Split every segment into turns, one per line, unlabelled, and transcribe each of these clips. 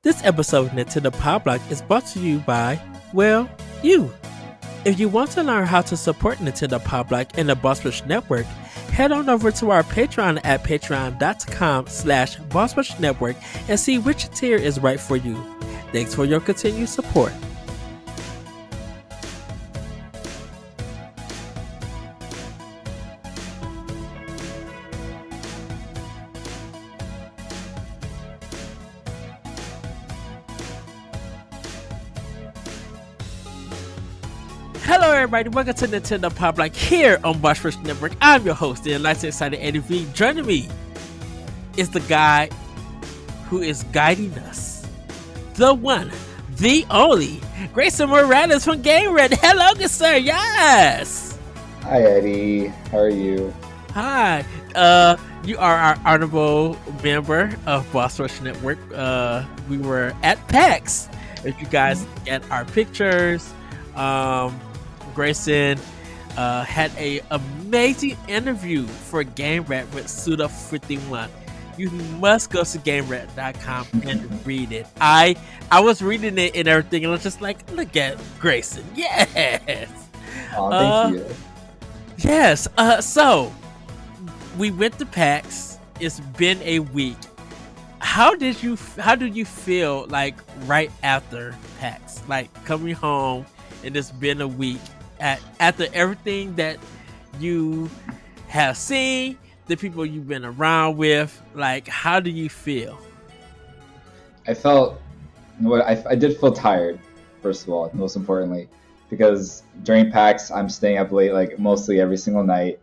This episode of Nintendo Pow Block is brought to you by, well, you. If you want to learn how to support Nintendo Pow Block and the Boss Rush Network, head on over to our Patreon at patreon.com/Boss Rush Network and see which tier is right for you. Thanks for your continued support. Hello everybody, welcome to Nintendo Pow Block here on Boss Rush Network. I'm your host, the enlightened excited Eddie V. Joining me is the guy who is guiding us. The one, the only, Greysun Morales from Game Red. Hello, good sir, yes!
Hi Eddie, how are you?
Hi, you are our honorable member of Boss Rush Network. We were at PAX. If you guys get our pictures, Greysun had a amazing interview for Game Rat with Suda51. You must go to GameRat.com and read it. I was reading it and everything, and I was just like, look at Greysun. Yes.
Oh, thank you.
Yes. So we went to PAX. It's been a week. How did you feel like right after PAX? Like coming home and it's been a week after everything that you have seen, the people you've been around with, like how do you feel?
I felt, I did feel tired, first of all, most importantly, because during PAX I'm staying up late, like mostly every single night,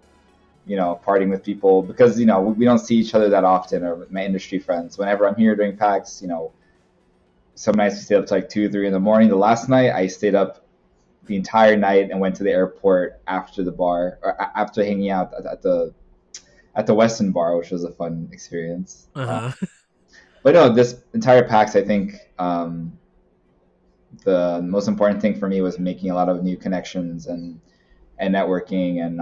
partying with people, because, we don't see each other that often, or with my industry friends. Whenever I'm here during PAX, some nights we stay up to like 2, 3 in the morning. The last night I stayed up the entire night and went to the airport after the bar, or after hanging out at the Westin bar, which was a fun experience. But no, this entire PAX, I think the most important thing for me was making a lot of new connections and networking, and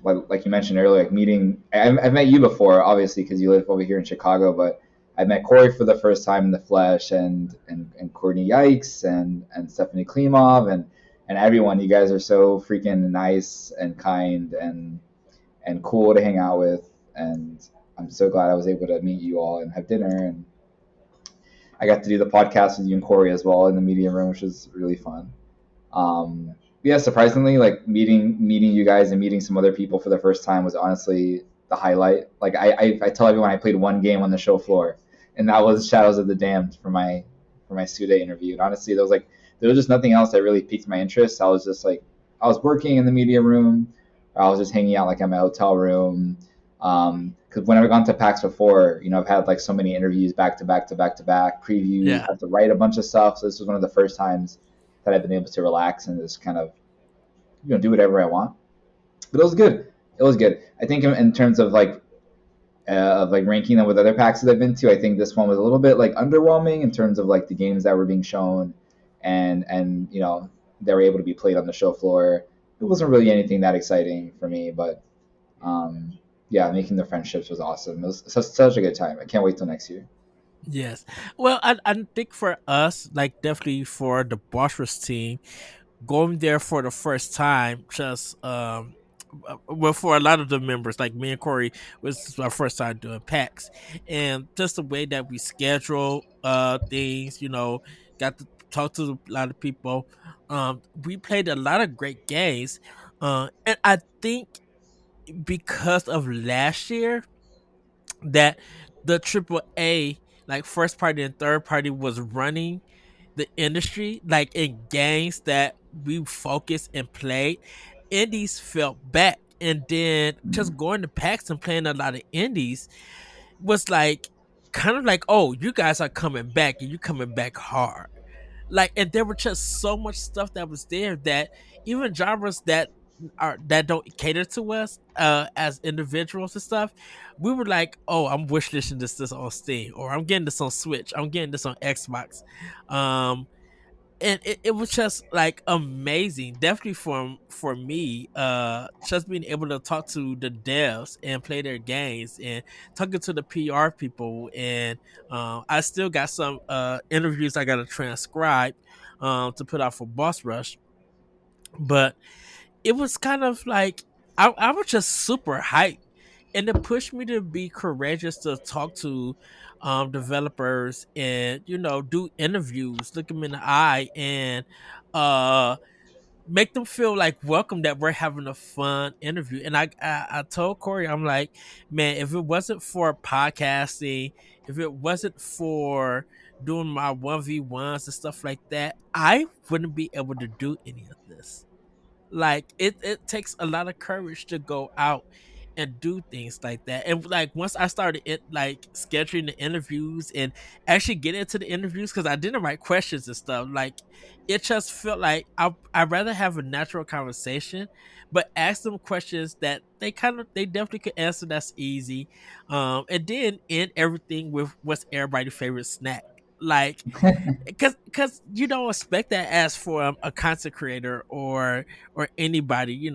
like you mentioned earlier, like meeting. I've met you before, obviously, because you live over here in Chicago, but I met Corey for the first time in the flesh, and Courtney Yikes, and Stephanie Klimov, and everyone. You guys are so freaking nice and kind and cool to hang out with, and I'm so glad I was able to meet you all and have dinner, and I got to do the podcast with you and Corey as well in the media room, which was really fun. Yeah, surprisingly, like meeting you guys and meeting some other people for the first time was honestly the highlight. Like I tell everyone I played one game on the show floor, and that was Shadows of the Damned for my Suda interview. And honestly, there was just nothing else that really piqued my interest. I was just like, I was working in the media room, or I was just hanging out like at my hotel room. Because when I've gone to PAX before, I've had like so many interviews back to back previews.
Yeah.
I have to write a bunch of stuff. So this was one of the first times that I've been able to relax and just kind of, do whatever I want. But it was good. It was good. I think in terms of like ranking them with other PAXs that I've been to, I think this one was a little bit like underwhelming in terms of like the games that were being shown, and they were able to be played on the show floor. It wasn't really anything that exciting for me, but yeah, making the friendships was awesome. It was such a good time. I can't wait till next year.
Yes. Well, I think for us, like definitely for the Boss Rush team, going there for the first time, just well, for a lot of the members, like me and Corey, was our first time doing PAX, and just the way that we schedule things, got to talk to a lot of people. We played a lot of great games, and I think because of last year that the triple A, like first party and third party, was running the industry, like in games that we focused and played, indies felt back. And then just going to PAX and playing a lot of indies was like kind of like, oh, you guys are coming back and you coming back hard. Like, and there were just so much stuff that was there that even genres that don't cater to us as individuals and stuff, we were like, oh, I'm wishlisting this on Steam, or I'm getting this on Switch, I'm getting this on Xbox. and it was just like amazing, definitely for me, just being able to talk to the devs and play their games and talking to the PR people. And I still got some interviews I gotta transcribe to put out for Boss Rush. But it was kind of like I was just super hyped, and it pushed me to be courageous to talk to developers and do interviews, look them in the eye, and uh make them feel like welcome, that we're having a fun interview. And I told Corey, I'm like, man, if it wasn't for podcasting, if it wasn't for doing my 1v1s and stuff like that, I wouldn't be able to do any of this. Like it takes a lot of courage to go out and do things like that. And like once I started it, like scheduling the interviews and actually get into the interviews, because I didn't write questions and stuff, like it just felt like I'd rather have a natural conversation, but ask them questions that they definitely could answer, that's easy. And then end everything with what's everybody's favorite snack. Like, because you don't expect that as for a content creator or anybody,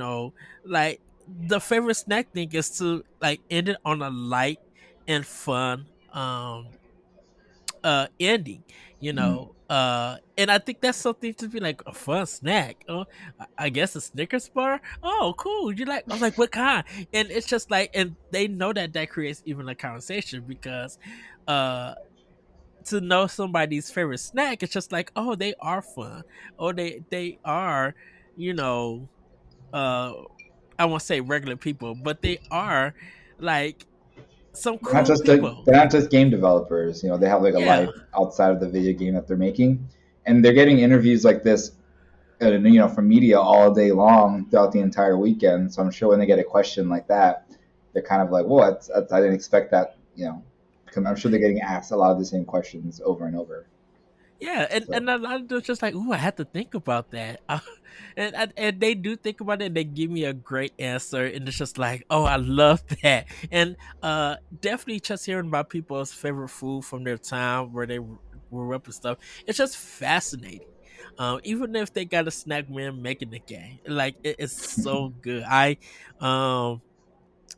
like the favorite snack thing is to like end it on a light and fun ending,
Mhm.
and I think that's something to be like a fun snack. Oh, I guess a Snickers bar. Oh, cool. You like? I'm like, what kind? And it's just like, and they know that that creates even a conversation, because uh to know somebody's favorite snack, it's just like, oh, they are fun. Oh, they are, you know, uh I won't say regular people, but they are like some cool people.
They're not just game developers. You know, they have like a
Yeah.
life outside of the video game that they're making, and they're getting interviews like this, from media all day long throughout the entire weekend. So I'm sure when they get a question like that, they're kind of like, "Well, I didn't expect that." I'm sure they're getting asked a lot of the same questions over and over.
Yeah, and,
So
and a lot of them just like, ooh, I had to think about that. And they do think about it, and they give me a great answer, and it's just like, oh, I love that. And definitely just hearing about people's favorite food from their town where they grew up and stuff, it's just fascinating. Even if they got a snack man making the game, like it is so good.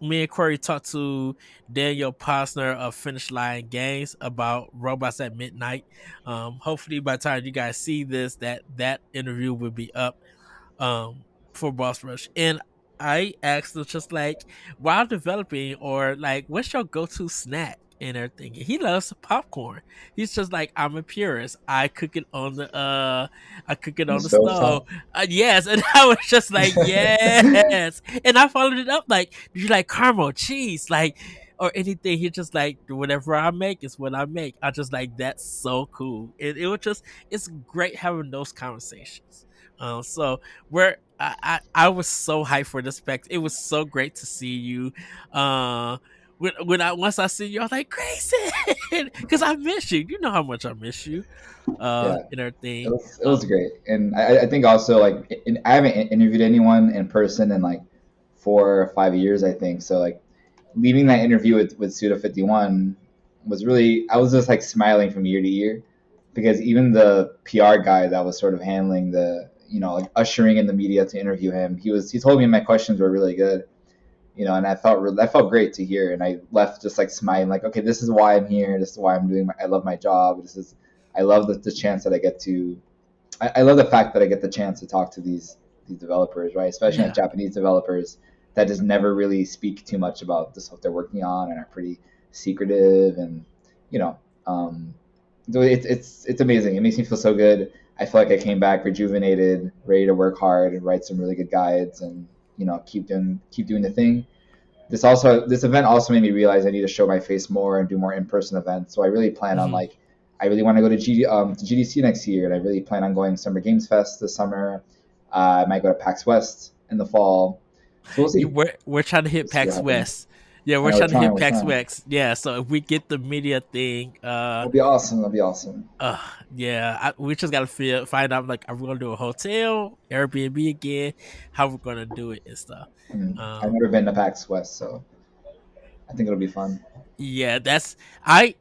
Me and Corey talked to Daniel Posner of Finish Line Games about Robots at Midnight. Hopefully, by the time you guys see this, that interview will be up for Boss Rush. And I asked him just like, while developing, or like, what's your go-to snack and everything. And he loves popcorn. He's just like, I'm a purist. I cook it
on the
on the
stove
stove.
top.
Yes, and I was just like, yes. And I followed it up like, do you like caramel cheese, like, or anything? He just like, whatever I make is what I make. I just like, that's so cool. And it was just, it's great having those conversations. So where I was so hyped for this spec. It was so great to see you. When I once I see you, I was like, Grayson, because I miss you. You know how much I miss you.
Yeah,
And
it
everything.
was great, and I think also like I haven't interviewed anyone in person in like 4 or 5 years, I think. So like leaving that interview with Suda 51 was really, I was just like smiling from ear to ear, because even the PR guy that was sort of handling the, like ushering in the media to interview him, he told me my questions were really good, and I felt great to hear, and I left just like smiling, like, okay, this is why I'm here, this is why I love my job, I love the chance that I get to, I love the fact that I get the chance to talk to these developers, right? Especially like
Yeah,
Japanese developers that just never really speak too much about the stuff they're working on and are pretty secretive, and you know, um, it's amazing. It makes me feel so good. I feel like I came back rejuvenated, ready to work hard and write some really good guides, and keep doing the thing. This event also made me realize I need to show my face more and do more in-person events. So I really plan on,
hmm
like, I really want to go to GDC next year, and I really plan on going to Summer Games Fest this summer. I might go to PAX West in the fall. So we'll see.
we're trying to hit
We'll see what
PAX
happens.
West. Yeah,
I
we're
know we're
trying to
trying.
hit
We're
PAX
trying.
West. Yeah, so if we get the media thing,
It'll be awesome. It'll be awesome.
uh, yeah, we just gotta find out, like, are we gonna do a hotel, Airbnb again, how we're gonna do it and stuff.
I've
Um,
never been to PAX West, so I think it'll be fun.
yeah, that's I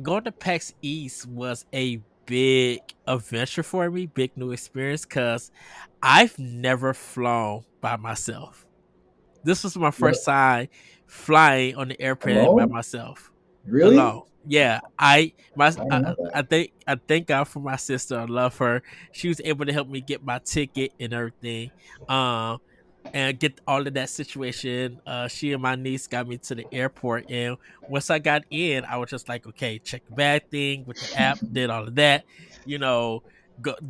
going to PAX East was a big adventure for me, big new experience, because I've never flown by myself. This was my
What?
first time flying on the airplane by
Alone?
myself,
Really?
alone. Yeah,
I didn't know that.
I thank God for my sister. I love her. She was able to help me get my ticket and everything. Um, and get all of that situation. She and my niece got me to the airport, and once I got in, I was just like, okay, check the bag thing with the app, did all of that, you know,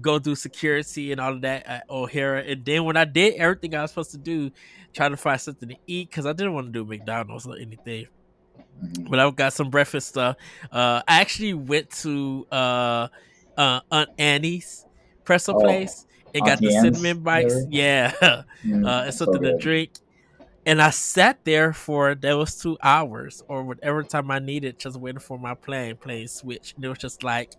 go do security and all of that at O'Hara, and then when I did everything I was supposed to do, try to find something to eat because I didn't want to do McDonald's or anything.
Mhm.
But I got some breakfast stuff. I actually went to Aunt Annie's pretzel
Oh,
place and got the
Auntie Anne's,
cinnamon bites.
whatever.
Yeah, and
So
something to
good.
drink. And I sat there for there was 2 hours or whatever time I needed, just waiting for my plane playing Switch. And it was just like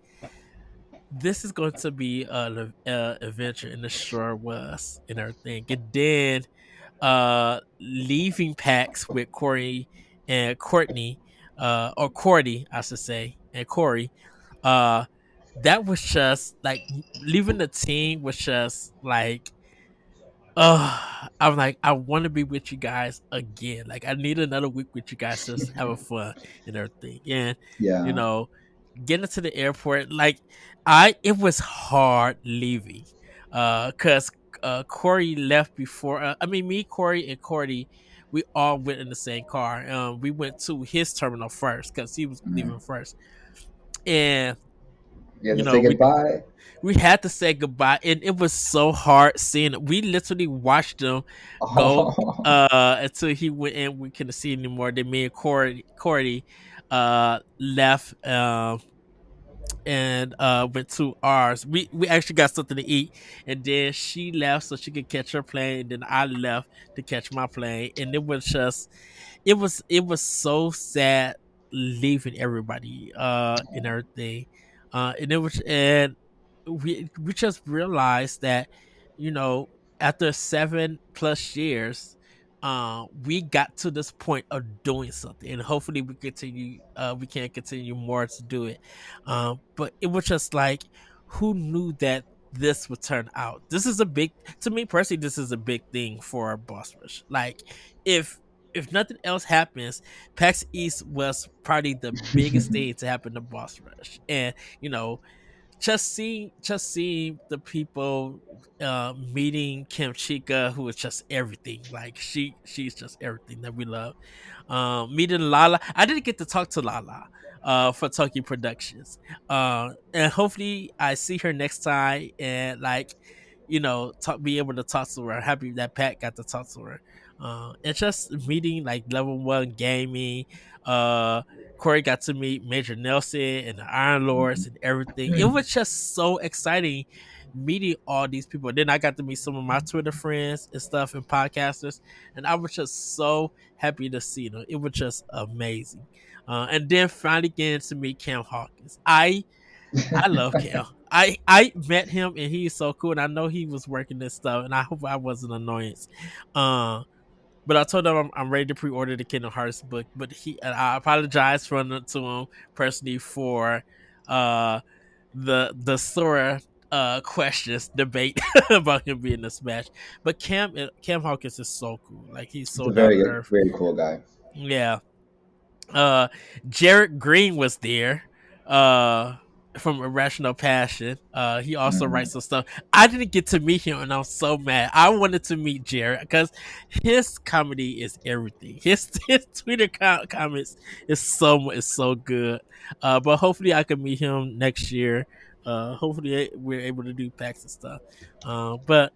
this is going to be an adventure, and it sure was and everything. And then leaving PAX with Corey and Courtney, or Cordy, I should say, and Corey. Uh, that was just like leaving the team was just like, I'm like, I want to be with you guys again. Like, I need another week with you guys, just having fun and everything. And you
Yeah.
know, getting to the airport, like, it was hard leaving, cause Corey left before. I mean, me, Corey, and Cordy, we all went in the same car. We went to his terminal first, cause he was
Mhm.
leaving first, and
You have
you
to say
know,
goodbye.
we had to say goodbye, and it was so hard seeing it. We literally watched them go
Oh,
until he went, and we couldn't see anymore. Then me and Cordy left, and went to ours. We actually got something to eat, and then she left so she could catch her plane, and then I left to catch my plane. And it was just it was so sad leaving everybody and everything. And it was, and we just realized that, you know, after 7 plus years, we got to this point of doing something, and hopefully we can continue more to do it. But it was just like, who knew that this would turn out? This is a big, to me personally, this is a big thing for Boss Rush. Like, if nothing else happens, PAX East was probably the biggest thing to happen to Boss Rush. And you know, just seeing the people, meeting Kim Chica, who is just everything. Like, she's just everything that we love. Meeting Lala, I didn't get to talk to Lala for Tokyo Productions. And hopefully I see her next time, and like, be able to talk to her. Happy that Pat got to talk to her. And just meeting like Level 1 Gaming, uh Corey got to meet Major Nelson and the Iron Lords and everything. It was just so exciting meeting all these people. Then I got to meet some of my Twitter friends and stuff and podcasters, and I was just so happy to see them. It was just amazing. And then finally getting to meet Cam Hawkins. I love Cam. I met him, and he's so cool. And I know he was working this stuff, and I hope I wasn't an annoyance. Uh, but I told him I'm ready to pre-order the Kingdom Hearts book. But and I apologize to him personally for uh the Sora questions debate about him being a Smash. But Cam Hawkins is so cool. Like, he's
it's
so
a
down
very
to
good,
earth.
very cool guy.
Yeah. uh Jarrett Green was there, uh from Irrational Passion. He also
Mhm.
writes some stuff. I didn't get to meet him, and I'm so mad. I wanted to meet Jarrett because his comedy is everything. His Twitter comments is so good. But hopefully I can meet him next year. Hopefully we're able to do packs and stuff. But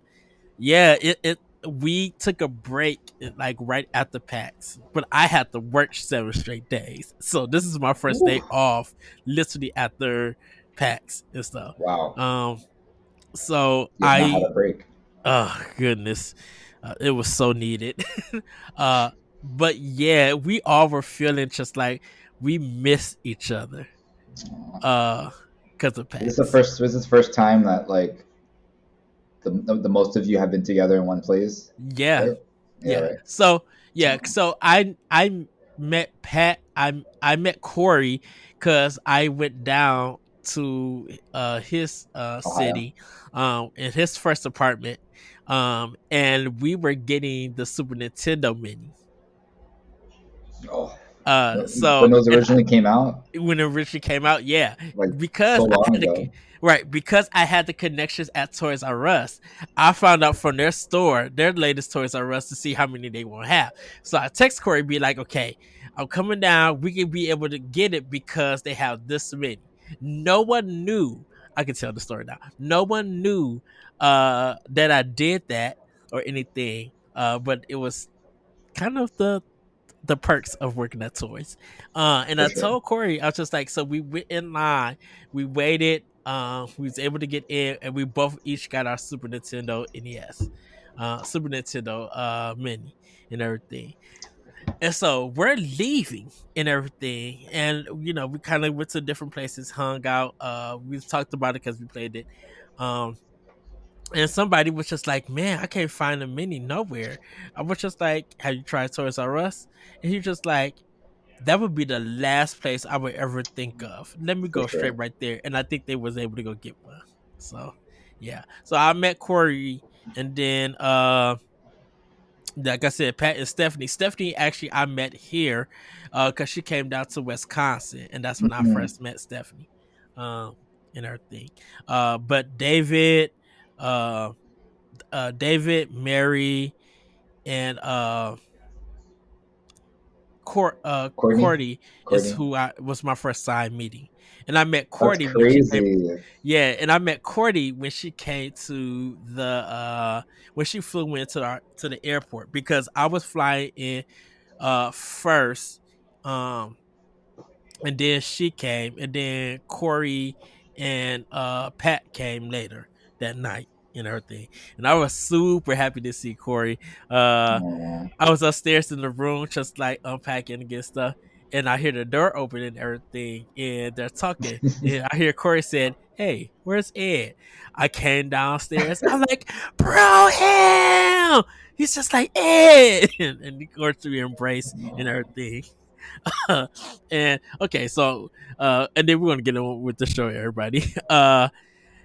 yeah, it we took a break, like right after PAX, but I had to work 7 straight days. So this is my first day
Ooh,
off, literally after PAX and stuff.
wow.
Um, so
You have not had a break.
oh goodness, it was so needed. uh, but yeah, we all were feeling just like we miss each other. Uh, because of PAX.
Was this the first time that like the most of you have been together in one place,
Yeah,
right? Yeah,
yeah.
right.
So I met Pat. I met Corey because I went down to his
Ohio.
city, in his first apartment, and we were getting the Super Nintendo Mini.
Oh,
So
when those
and
originally came out,
when it originally came out, yeah,
like so
because I
long
had
ago.
right, because I had the connections at Toys R Us. I found out from their store, their latest Toys R Us, to see how many they won't have. So I text Corey, be like, okay, I'm coming down. We can be able to get it because they have this many. No one knew. I can tell the story now. No one knew that I did that or anything. But it was kind of the perks of working at Toys. And
For
I
sure.
told Corey, I was just like, so we went in line, we waited, we was able to get in, and we both each got our Super Nintendo NES, Super Nintendo Mini, and everything. And so we're leaving and everything, and we kind of went to different places, hung out. We talked about it because we played it. Um, and somebody was just like, "Man, I can't find a mini nowhere." I was just like, "Have you tried Toys R Us?" And he just like, "That would be the last place I would ever think of. Let me
For
go straight
sure.
right there." And I think they was able to go get one. So yeah. So I met Corey, and then like I said, Pat and Stephanie. Stephanie actually I met here because she came down to Wisconsin, and that's when I
Mhm.
first met Stephanie. Um and everything. But uh David, Mary, and
Courtney.
Cordy is
Courtney.
who I was my first side meeting, and I met
That's
Cordy when she came.
crazy.
Yeah, and I met Cordy when she came to the when she flew into to the airport because I was flying in first, um, and then she came, and then Corey and Pat came later that night and everything, and I was super happy to see Corey. Uh,
Oh,
I was upstairs in the room just like unpacking and get stuff, and I hear the door open and everything, and they're talking. And I hear Corey said, "Hey, where's Ed?" I came downstairs. I'm like, "Bro, him!" He's just like Ed, and of course we embrace and everything. And okay, so and then we're gonna get on with the show, everybody.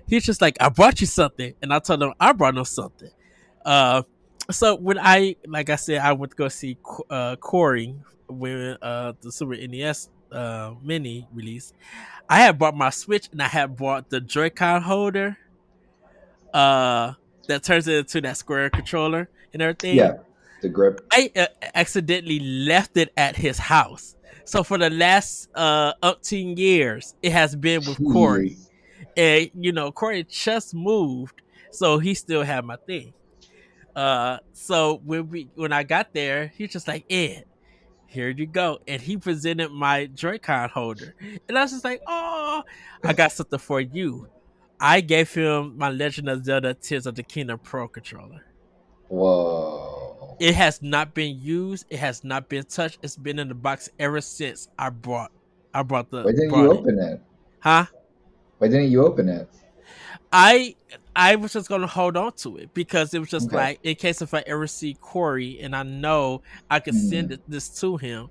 He's just like, "I brought you something," and I told him I brought him something. Uh, so when like I said, I went to go see Corey when the Super NES mini release. I had bought my Switch and I had bought the Joy-Con holder uh that turns it into that square controller and everything.
yeah, the grip.
I accidentally left it at his house. So for the last umpteen years, it has been with Corey.
Jeez.
And Corey just moved, so he still had my thing. So when I got there, he's just like, "Ed, here you go," and he presented my Joy-Con holder, and I was just like, "Oh, I got something for you." I gave him my Legend of Zelda: Tears of the Kingdom Pro controller.
Whoa.
It has not been used. It has not been touched. It's been in the box ever since
Why didn't you
brought it.
open it?
Huh?
Why didn't you open it?
I I was just gonna hold on to it because it was just
Okay.
like in case if I ever see Corey and I know I could send
Mm.
this to him,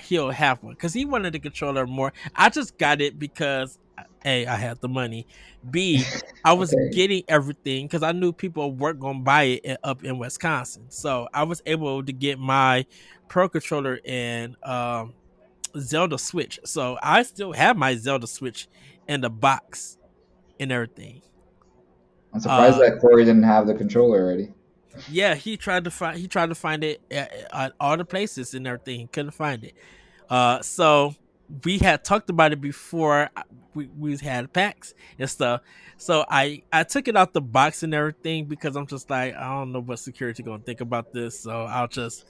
he'll have one because he wanted the controller more. I just got it because A, I had the money. B, I was
Okay.
getting everything because I knew people weren't gonna buy it up in Wisconsin, so I was able to get my Pro controller and Zelda Switch. So I still have my Zelda Switch in the box and everything.
I'm surprised
Uh,
that Corey didn't have the controller already.
yeah, he tried to find it at all the places and everything. He couldn't find it. So we had talked about it before we had packs and stuff. So I took it out the box and everything because I'm just like I don't know what security gonna think about this, so I'll just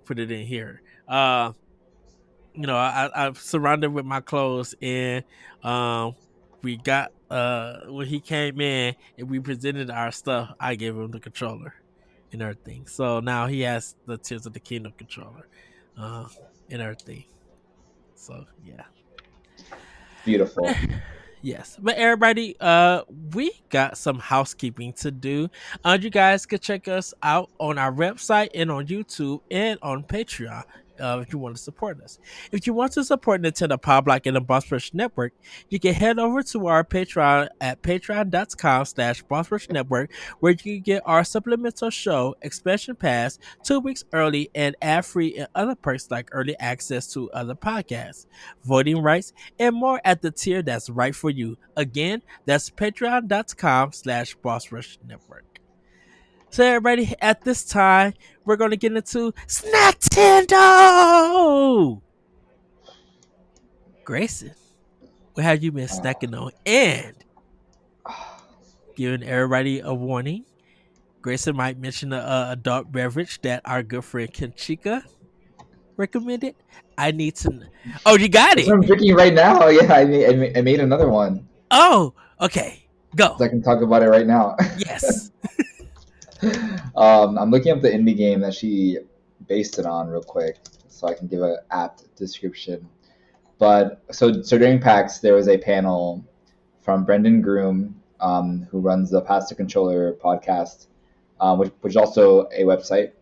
put it in here. I'm surrounded with my clothes, and we got when he came in and we presented our stuff, I gave him the controller and everything. So now he has the Tears of the Kingdom controller, uh, and everything. So yeah.
Beautiful.
Yes, but everybody, we got some housekeeping to do. You guys could check us out on our website and on YouTube and on Patreon. if you want to support us. If you want to support Nintendo Pow Block and the Boss Rush Network, you can head over to our Patreon at patreon.com/Boss Rush Network, where you can get our supplemental show, Expansion Pass, 2 weeks early, and ad free and other perks like early access to other podcasts, voting rights, and more at the tier that's right for you. Again, that's patreon.com/Boss Rush Network. So everybody, at this time, we're going to get into Snacktendo. Grayson, what have you been
Uh,
snacking on? And giving everybody a warning, Grayson might mention a adult beverage that our good friend Kenchika recommended. I need to. Oh, you got
that's what
it.
I'm drinking right now. Yeah, I made another one,
Oh, okay. Go.
so I can talk about it right now.
Yes.
I'm looking up the indie game that she based it on real quick, so I can give an apt description. But so during PAX, there was a panel from Brendan Groom, who runs the Pass to Controller podcast, which is also a website,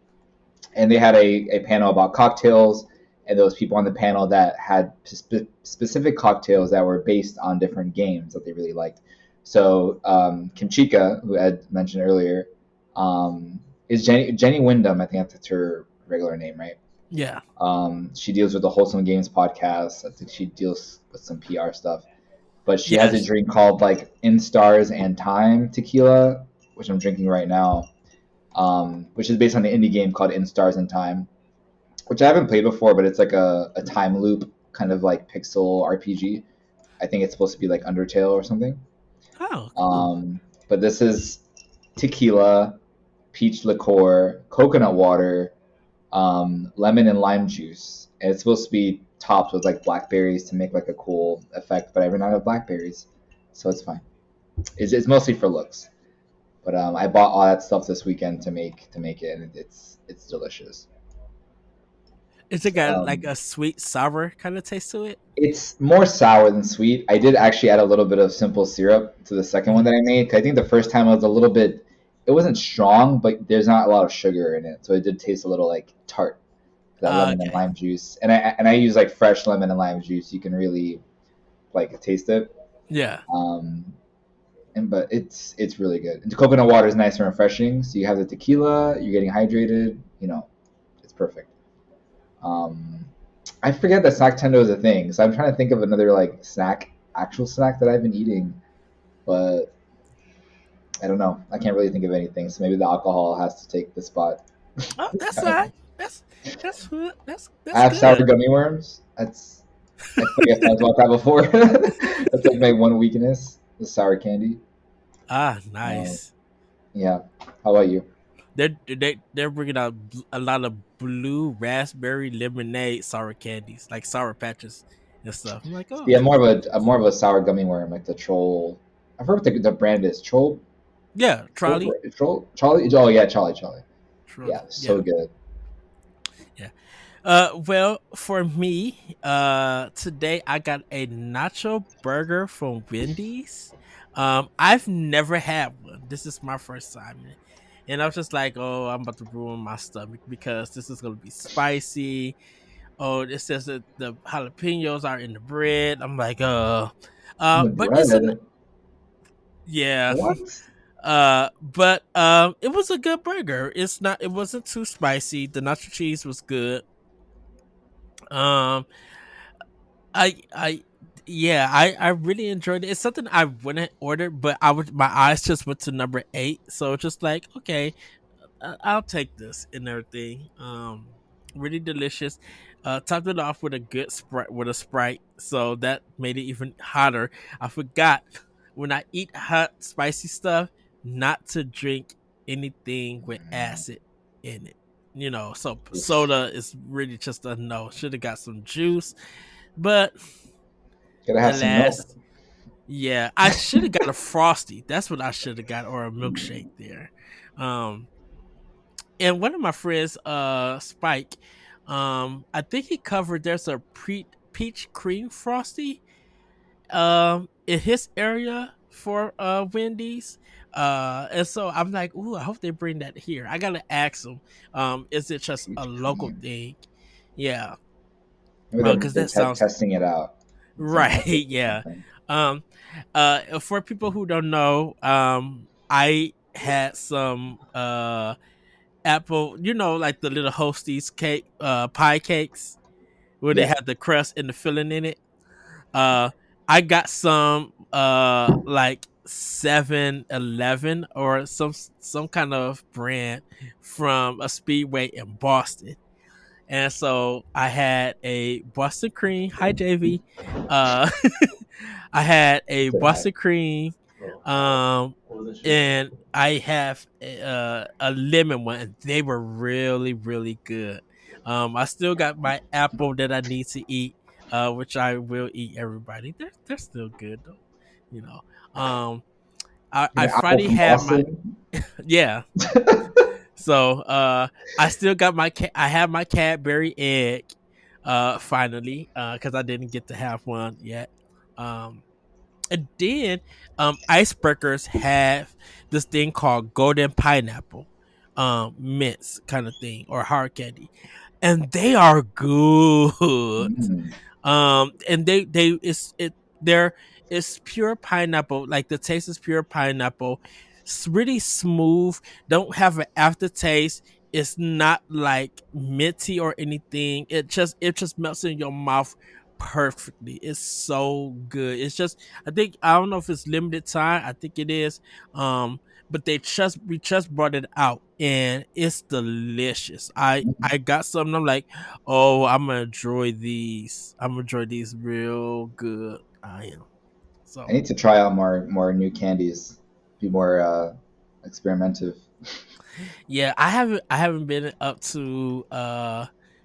and they had a panel about cocktails, and there was people on the panel that had specific cocktails that were based on different games that they really liked. So Kimchika, who Ed mentioned earlier, is Jenny Wyndham. I think that's her regular name, right?
Yeah.
She deals with the Wholesome Games podcast. I think she deals with some PR stuff. But she has a
Yes.
drink called like In Stars and Time Tequila, which I'm drinking right now, which is based on the indie game called In Stars and Time, which I haven't played before, but it's like a time loop kind of like pixel RPG. I think it's supposed to be like Undertale or something.
Oh, cool.
Um, but this is tequila, peach liqueur, coconut water, lemon and lime juice, and it's supposed to be topped with like blackberries to make like a cool effect. But I ran out of blackberries, so it's fine. It's mostly for looks. But I bought all that stuff this weekend to make it, and it's delicious.
Is it got like
Um,
a sweet sour kind of taste to it?
it's more sour than sweet. I did actually add a little bit of simple syrup to the second one
Mm.
that I made. 'Cause I think the first time it was a little bit, it wasn't strong, but there's not a lot of sugar in it, so it did taste a little like tart. That lemon and
Okay.
lime juice, and I use like fresh lemon and lime juice. You can really like taste it.
Yeah.
Um, and but it's really good. And the coconut water is nice and refreshing. So you have the tequila, you're getting hydrated. It's perfect. Um, I forget that snack tendo is a thing, so I'm trying to think of another like actual snack that I've been eating, but I don't know. I can't really think of anything. So maybe the alcohol has to take the spot.
Oh, that's
I
all
don't
right.
know.
That's good.
I
That's
have sour
good.
gummy worms. I think I've talked about that before. That's like my one weakness, the sour candy.
Ah,
Um,
nice.
yeah. How about you?
They're bringing out a lot of blue raspberry lemonade sour candies, like sour patches and stuff. I'm like, oh,
See,
cool.
I'm more of a sour gummy worm, like the troll. I forgot what the brand is.
Yeah, trolley.
Troll, Charlie. Oh yeah, Charlie.
Trolley.
Yeah,
Yeah,
so good.
yeah. Well, for me, today I got a nacho burger from Wendy's. I've never had one. This is my first time, and I was just like, oh, I'm about to ruin my stomach because this is gonna be spicy. Oh, it says that the jalapenos are in the bread. I'm like,
The
but it's an
bread.
yeah.
What?
But it was a good burger. It wasn't too spicy. The nacho cheese was good. Um, I yeah, I really enjoyed it. It's something I wouldn't order, but my eyes just went to number 8, so just like okay, I'll take this and everything. Really delicious. Topped it off with a good sprite, so that made it even hotter. I forgot when I eat hot, spicy stuff, not to drink anything with acid in it. So
Oof.
soda is really just a no. Should have got some juice, but
Gotta have some milk.
alas, yeah, I should have got a frosty. That's what I should have got, or a milkshake there. Um, and one of my friends, Spike, I think he covered there's a peach cream frosty in his area for Wendy's. And so I'm like, ooh, I hope they bring that here. I gotta ask them, is it just a local
Cream.
thing? Yeah.
Maybe
Oh, because
they're
that sounds
testing it out in some
right.
markets or
Yeah.
something.
Um. For people who don't know, I had some apple. You know, like the little Hosties cake, pie cakes where they
Yeah.
had the crust and the filling in it. Uh, I got some like 7-Eleven or some kind of brand from a speedway in Boston. And so I had a Boston cream. Hi, JV. Uh, I had a
Say hi.
Boston cream, um, and I have a lemon one. And they were really, really good. I still got my apple that I need to eat, which I will eat. Everybody, they're still good though. You know, I
An apple
finally
from
had my
Boston.
yeah. So I still got my I have my Cadbury egg finally because I didn't get to have one yet. Um, and then icebreakers have this thing called golden pineapple mints kind of thing or hard candy, and they are good.
Mm.
And they they're it's pure pineapple, like the taste is pure pineapple. It's really smooth, don't have an aftertaste. It's not like minty or anything. It just melts in your mouth perfectly. It's so good. It's just, I think, I don't know if it's limited time. I think it is. But we just brought it out and it's delicious. I got some and I'm like, oh, I'm gonna enjoy these. I'm gonna enjoy these real good. I am.
I
So
need to try out more new candies. Be more experimentative.
yeah, I haven't been up to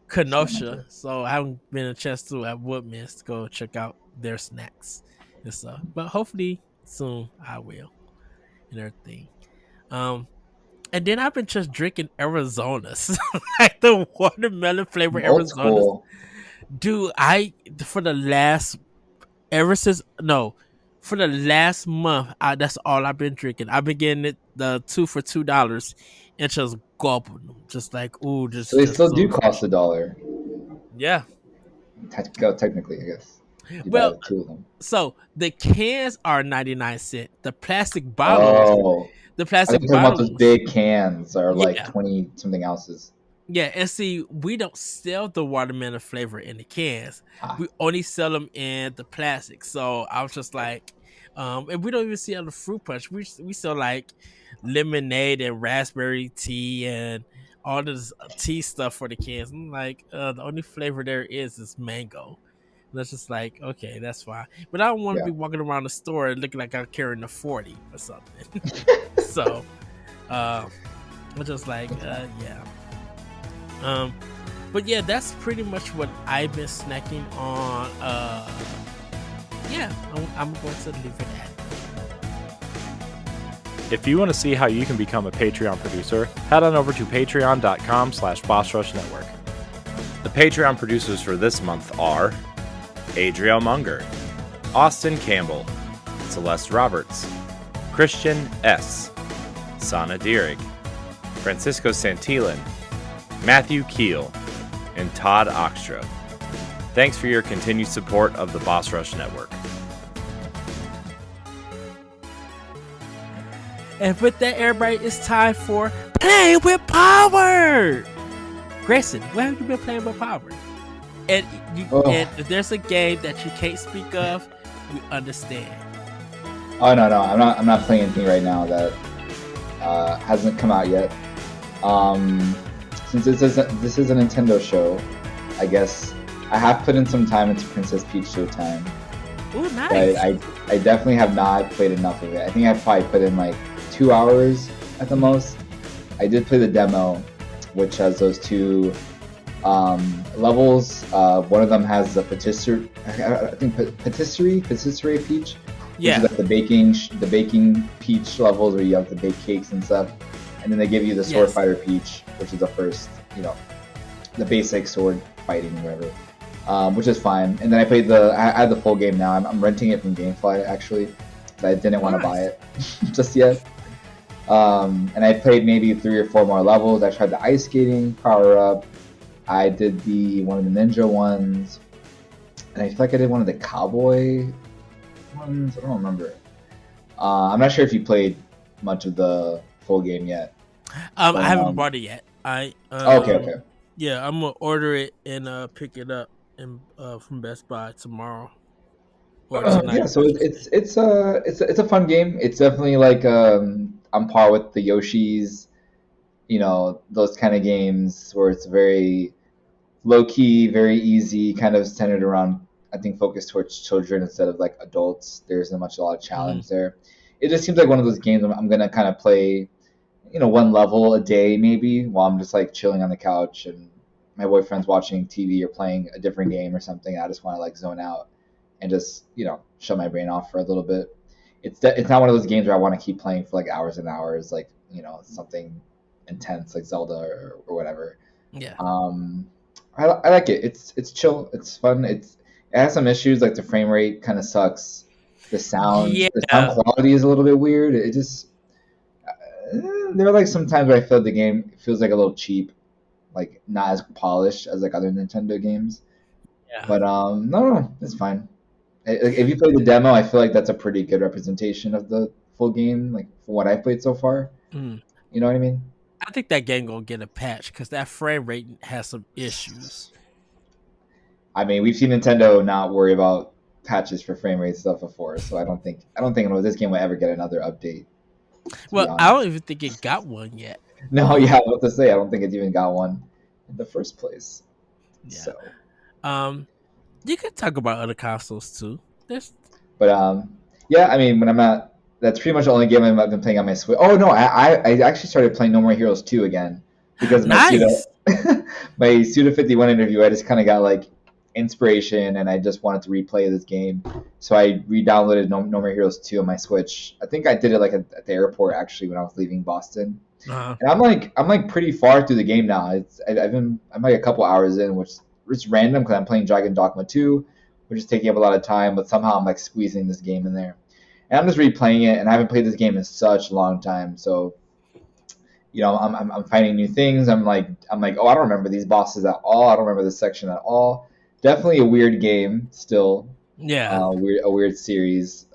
Kenosha,
Experimental.
so I haven't been a chance to at Woodman's to go check out their snacks and stuff. But hopefully soon I will and everything. Um and then I've been just drinking Arizona's, like the watermelon flavor
I'm old
Arizona's.
school.
Dude, I for the last ever since no for the last month that's all I've been drinking. I've been getting it the two for $2 and just gulping them just like, ooh, this
So
is
they
just
still
so
do cost
refreshing.
$1.
Yeah.
Technically, I guess. If you buy
Well,
the two of them.
so the cans are 99 cents.
Oh,
The
I think
plastic
you're talking about those
bottles,
big cans are like
yeah.
20 something ounces.
Yeah, and see, we don't sell the watermelon flavor in the cans.
Ah,
We only sell them in the plastic. So I was just like, and we don't even sell the fruit punch. We sell like lemonade and raspberry tea and all this tea stuff for the cans. I'm like, the only flavor there is mango. And that's just like, okay, that's fine. But I don't want to
yeah.
be walking around the store looking like I'm carrying a 40 or something. So, I'm just like,
That's fine.
yeah. Um, but yeah, that's pretty much what I've been snacking on. Yeah, I'm going to leave it at.
If you want to see how you can become a Patreon producer, head on over to patreon.com/BossRushNetwork. The Patreon producers for this month are Adriel Munger, Austin Campbell, Celeste Roberts, Christian S., Sana Dierig, Francisco Santillan, Matthew Keel, and Todd Oxtra. Thanks for your continued support of the Boss Rush Network.
And with that, everybody, it's time for Playing with Power. Grayson, what have you been playing with Power? And
Oh,
and if there's a game that you can't speak of, we understand.
oh no, no, I'm not playing anything right now that hasn't come out yet. Um, since this is a Nintendo show, I guess I have put in some time into Princess Peach Showtime,
Oh,
but
nice.
I definitely have not played enough of it. I think I probably put in like 2 hours at the most. I did play the demo, which has those two levels. One of them has the I think patisserie peach, which is
Yeah.
like the baking peach levels where you have to bake cakes and stuff. And then they give you the sword
Yes.
fighter peach, which is the first, the basic sword fighting or whatever, which is fine. And then I had the full game now. I'm renting it from GameFly actually. I didn't want to buy
Nice.
it just yet. And I played maybe 3 or 4 more levels. I tried the ice skating power up. I did the one of the ninja ones, and I feel like I did one of the cowboy ones. I don't remember. I'm not sure if you played much of the full game yet, but
I haven't bought it yet. I
okay, okay.
yeah, I'm gonna order it and pick it up in from Best Buy tomorrow or tonight,
Yeah, so
I should say.
it's a fun game. It's definitely like on par with the Yoshi's, those kind of games where it's very low key, very easy, kind of centered around, I think, focused towards children instead of like adults. There isn't a lot of
Hmm.
challenge there. It just seems like one of those games I'm gonna kind of play, one level a day maybe while I'm just like chilling on the couch and my boyfriend's watching TV or playing a different game or something. I just want to like zone out and just shut my brain off for a little bit. It's not one of those games where I want to keep playing for like hours and hours, like something intense like Zelda or whatever.
Yeah.
Um, I like it. It's chill. It's fun. It has some issues like the frame rate kind of sucks. The sound
Yeah.
quality is a little bit weird. It just there are like some times where I feel the game feels like a little cheap, like not as polished as like other Nintendo games.
Yeah.
But no, it's fine. If you play the demo, I feel like that's a pretty good representation of the full game, like from what I've played so far.
Mm.
You know what I mean?
I think that game gonna get a patch because that frame rate has some issues.
I mean, we've seen Nintendo not worry about patches for frame rate stuff before, so I don't think this game will ever get another update. To be
Well, I
honest.
don't even think it got one yet.
No,
Um,
yeah, what to say? I don't think it's even got one in the first place.
yeah.
So,
Um, you could talk about other consoles too. There's
but yeah, I mean, when I'm at that's pretty much the only game I've been playing on my Switch. Oh no, I actually started playing No More Heroes 2 again because my Suda
nice.
my Suda 51 interview. I just kind of got like inspiration, and I just wanted to replay this game, so I re-downloaded No More Heroes 2 on my Switch. I think I did it like at the airport actually when I was leaving Boston,
Uh,
and I'm like pretty far through the game now. I'm like a couple hours in, which is random because I'm playing Dragon Dogma 2, which is taking up a lot of time, but somehow I'm like squeezing this game in there. And I'm just replaying it, and I haven't played this game in such a long time. So, I'm finding new things. I'm like, oh, I don't remember these bosses at all. I don't remember this section at all. Definitely a weird game still.
yeah.
A weird series.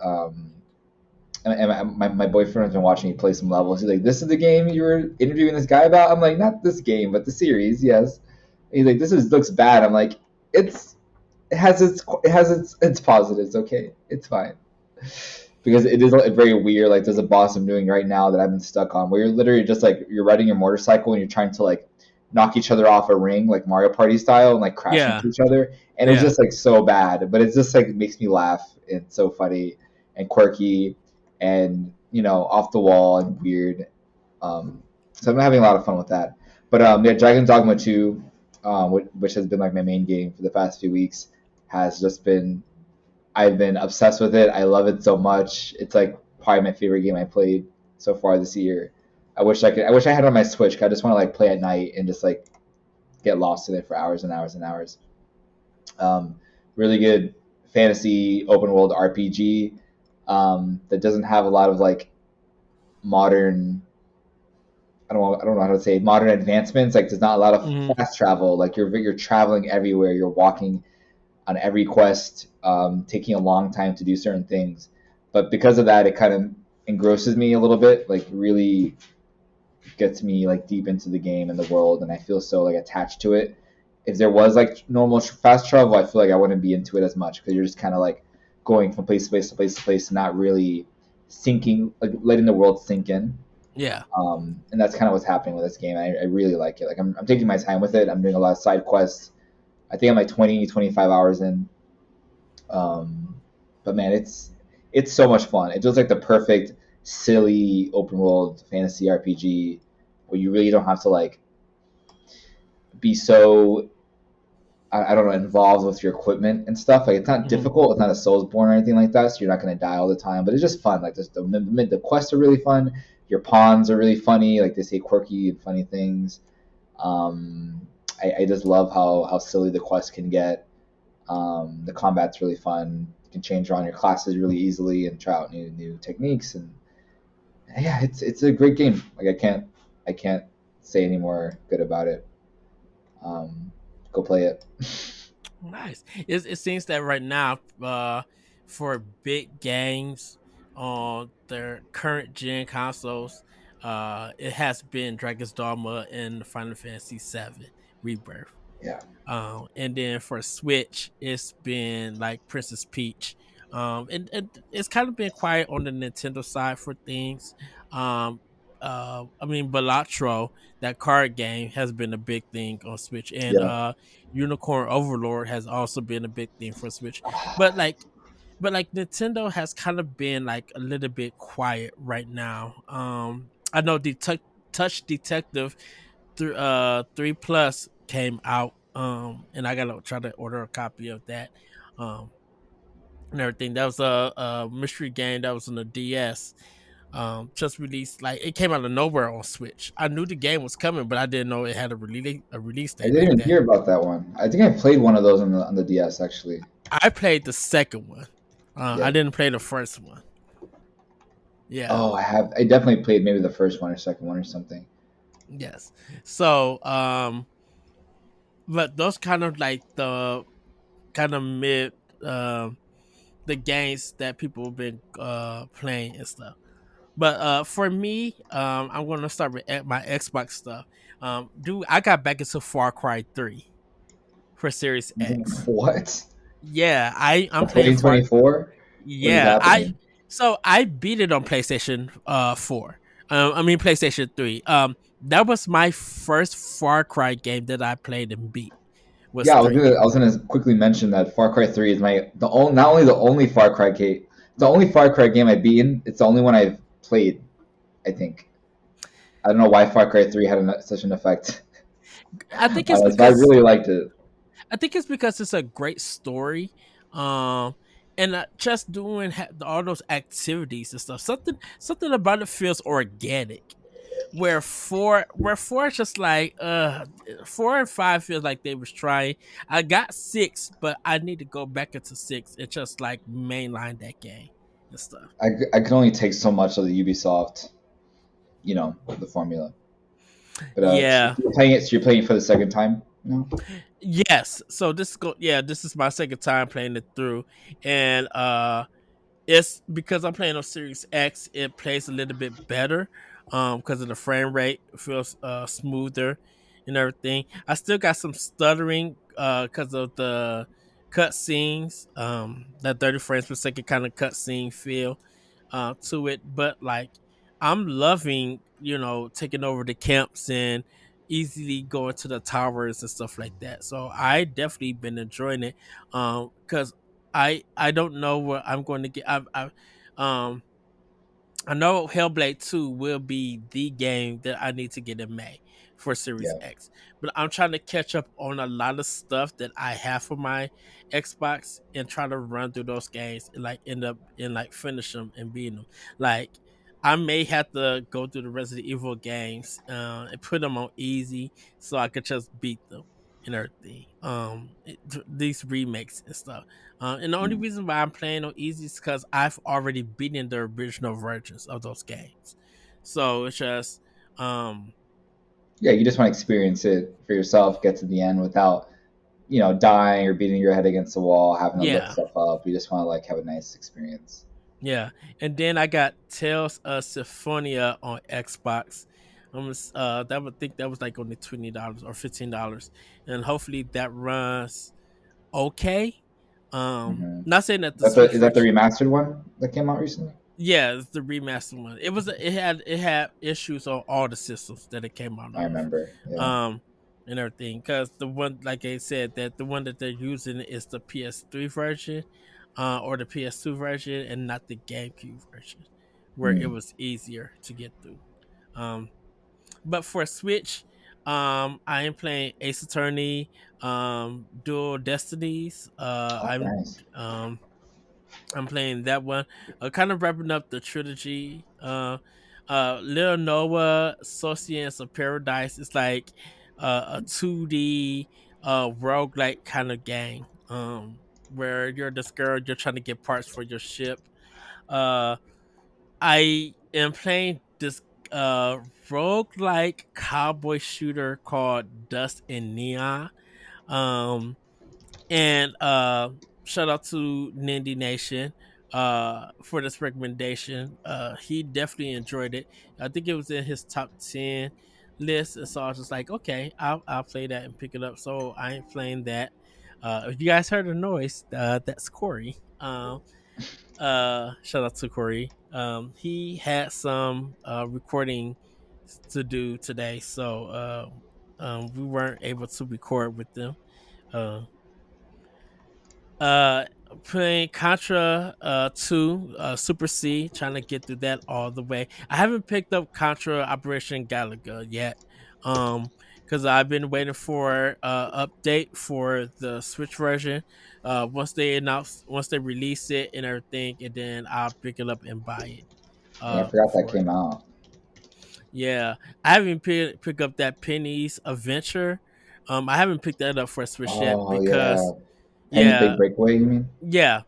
And my boyfriend has been watching me play some levels. He's like, "This is the game you were interviewing this guy about." I'm like, "Not this game, but the series, yes." And he's like, "This is looks bad." I'm like, "It has its positives. Okay, it's fine." Because it is very weird. Like there's a boss I'm doing right now that I've been stuck on, where you're literally just like you're riding your motorcycle and you're trying to like knock each other off a ring, like Mario Party style, and like crash
Yeah.
into each other. And it's
Yeah.
just like so bad, but it's just like makes me laugh. It's so funny and quirky, and off the wall and weird. So I'm having a lot of fun with that. But yeah, Dragon Dogma 2, which has been like my main game for the past few weeks, has just been I've been obsessed with it. I love it so much. It's like probably my favorite game I played so far this year. I wish I had it on my Switch. 'Cause I just want to like play at night and just like get lost in it for hours and hours and hours. Um, Really good fantasy open world RPG that doesn't have a lot of like modern. I don't know how to say it, modern advancements. Like there's not a lot of
Mhm.
fast travel. Like you're traveling everywhere. You're walking on every quest, taking a long time to do certain things. But because of that, it kind of engrosses me a little bit, like really gets me like deep into the game and the world, and I feel so like attached to it. If there was like normal fast travel, I feel like I wouldn't be into it as much because you're just kind of like going from place to place to place to place, not really sinking, like letting the world sink in.
Yeah.
And that's kind of what's happening with this game. I really like it. Like I'm taking my time with it. I'm doing a lot of side quests. I think I'm like 20, 25 hours in. Um, but man, it's so much fun. It feels like the perfect silly open world fantasy RPG where you really don't have to like be so I don't know involved with your equipment and stuff. Like it's not
Mhm.
difficult. It's not a Soulsborne or anything like that. So you're not going to die all the time. But it's just fun. Like the quests are really fun. Your pawns are really funny. Like they say quirky and funny things. Um, I just love how silly the quests can get. The combat's really fun. You can change around your classes really easily and try out new techniques. And yeah, it's a great game. Like I can't say any more good about it. go play it.
Nice. It seems that right now, for big games on their current gen consoles, it has been Dragon's Dogma and Final Fantasy VII Rebirth.
Yeah,
And then for Switch, it's been like Princess Peach. And it's kind of been quiet on the Nintendo side for things. I mean, Balatro, that card game, has been a big thing on Switch, and
yeah.
Unicorn Overlord has also been a big thing for Switch. But like, Nintendo has kind of been like a little bit quiet right now. I know the Touch Detective 3 Plus came out, and I gotta try to order a copy of that, um and everything. That was a mystery game that was on the DS, just released. Like, it came out of nowhere on Switch. I knew the game was coming, but I didn't know it had a release
I
date
didn't
like
even
that.
hear about that one. I think I played one of those on the DS actually.
I played the second one. I
Yeah.
didn't play the first one. Yeah.
Oh, I have. I definitely played maybe the first one or second one or something.
Yes. So, but those kind of like the kind of mid, the games that people have been playing and stuff. But for me, I'm gonna start with my Xbox stuff. Dude, I got back into Far Cry 3 for Series X.
What?
Yeah, I'm playing Far.
2024? What is
Yeah,
happening?
I beat it on PlayStation 4. I mean PlayStation 3. That was my first Far Cry game that I played and beat, was
Yeah,
3.
I was gonna quickly mention that Far Cry 3 is my the only not only the only Far Cry game, the only Far Cry game I've beaten. It's the only one I've played. I think. I don't know why Far Cry 3 had such an effect
I think it's
on us, but I
because
really liked it.
it's a great story. Um, and just doing all those activities and stuff. Something about it feels organic. Where four is just like 4 and 5 feels like they was trying. I got 6, but I need to go back into 6 and just like mainline that game and stuff.
I can only take so much of the Ubisoft, the formula. But
Yeah.
you're playing it. So you're playing it for the second time. No.
Yes. So this is my second time playing it through, and it's because I'm playing on Series X. It plays a little bit better, because of the frame rate. It feels smoother and everything. I still got some stuttering because of the cut scenes. That 30 frames per second kind of cut scene feel to it, but like, I'm loving, taking over the camps and easily going to the towers and stuff like that. So I definitely been enjoying it, because I don't know what I'm going to get. Um I know Hellblade 2 will be the game that I need to get in May for Series
Yeah.
X. But I'm trying to catch up on a lot of stuff that I have for my Xbox and try to run through those games and like end up and like finish them and beat them. Like, I may have to go through the Resident Evil games and put them on easy so I could just beat them and everything. These remakes and stuff. And the only
Mm.
reason why I'm playing on easy is because I've already beaten the original versions of those games. So it's just, um,
Yeah, you just want to experience it for yourself, get to the end without, dying or beating your head against the wall, having to lift
yeah,
stuff up. You just want to like have a nice experience.
yeah. And then I got Tales of Symphonia on Xbox. That would think that was like only $20 or $15, and hopefully that runs okay.
Hmm.
Not saying that the
That's the
Switch
is that the
version.
remastered one that came out recently?
Yeah, it's the remastered one. It had issues on all the systems that it came out
I
of.
remember. Yeah.
um and everything, because the one, like I said, that the one that they're using is the PS3 version, or the PS2 version, and not the GameCube version, where it
Mm.
was easier to get through. But for Switch, I am playing Ace Attorney, Dual Destinies.
Oh, nice.
I'm playing that one. Kind of wrapping up the trilogy. Little Noah, Socians of Paradise is like a 2D roguelike kind of game. Where you're this girl, you're trying to get parts for your ship. Uh, I am playing this roguelike cowboy shooter called Dust and Neon. Um, and shout out to Nindy Nation for this recommendation. He definitely enjoyed it. I think it was in his top 10 list, and so I was just like, okay, I'll play that and pick it up. So I ain't playing that. If you guys heard the noise, that's Corey. Shout out to Corey. He had some recording to do today, so we weren't able to record with them. Uh, uh Playing Contra 2 Super C, trying to get through that all the way. I haven't picked up Contra Operation Galaga yet. Because I've been waiting for update for the Switch version. Once they release it and everything, and then I'll pick it up and buy it
Yeah, I forgot that
for it.
came out.
Yeah. I haven't pick up that Penny's Adventure. I haven't picked that up for Switch yet
Oh yeah,
because
Penny's Big
yeah,
Breakaway. You mean?
yeah,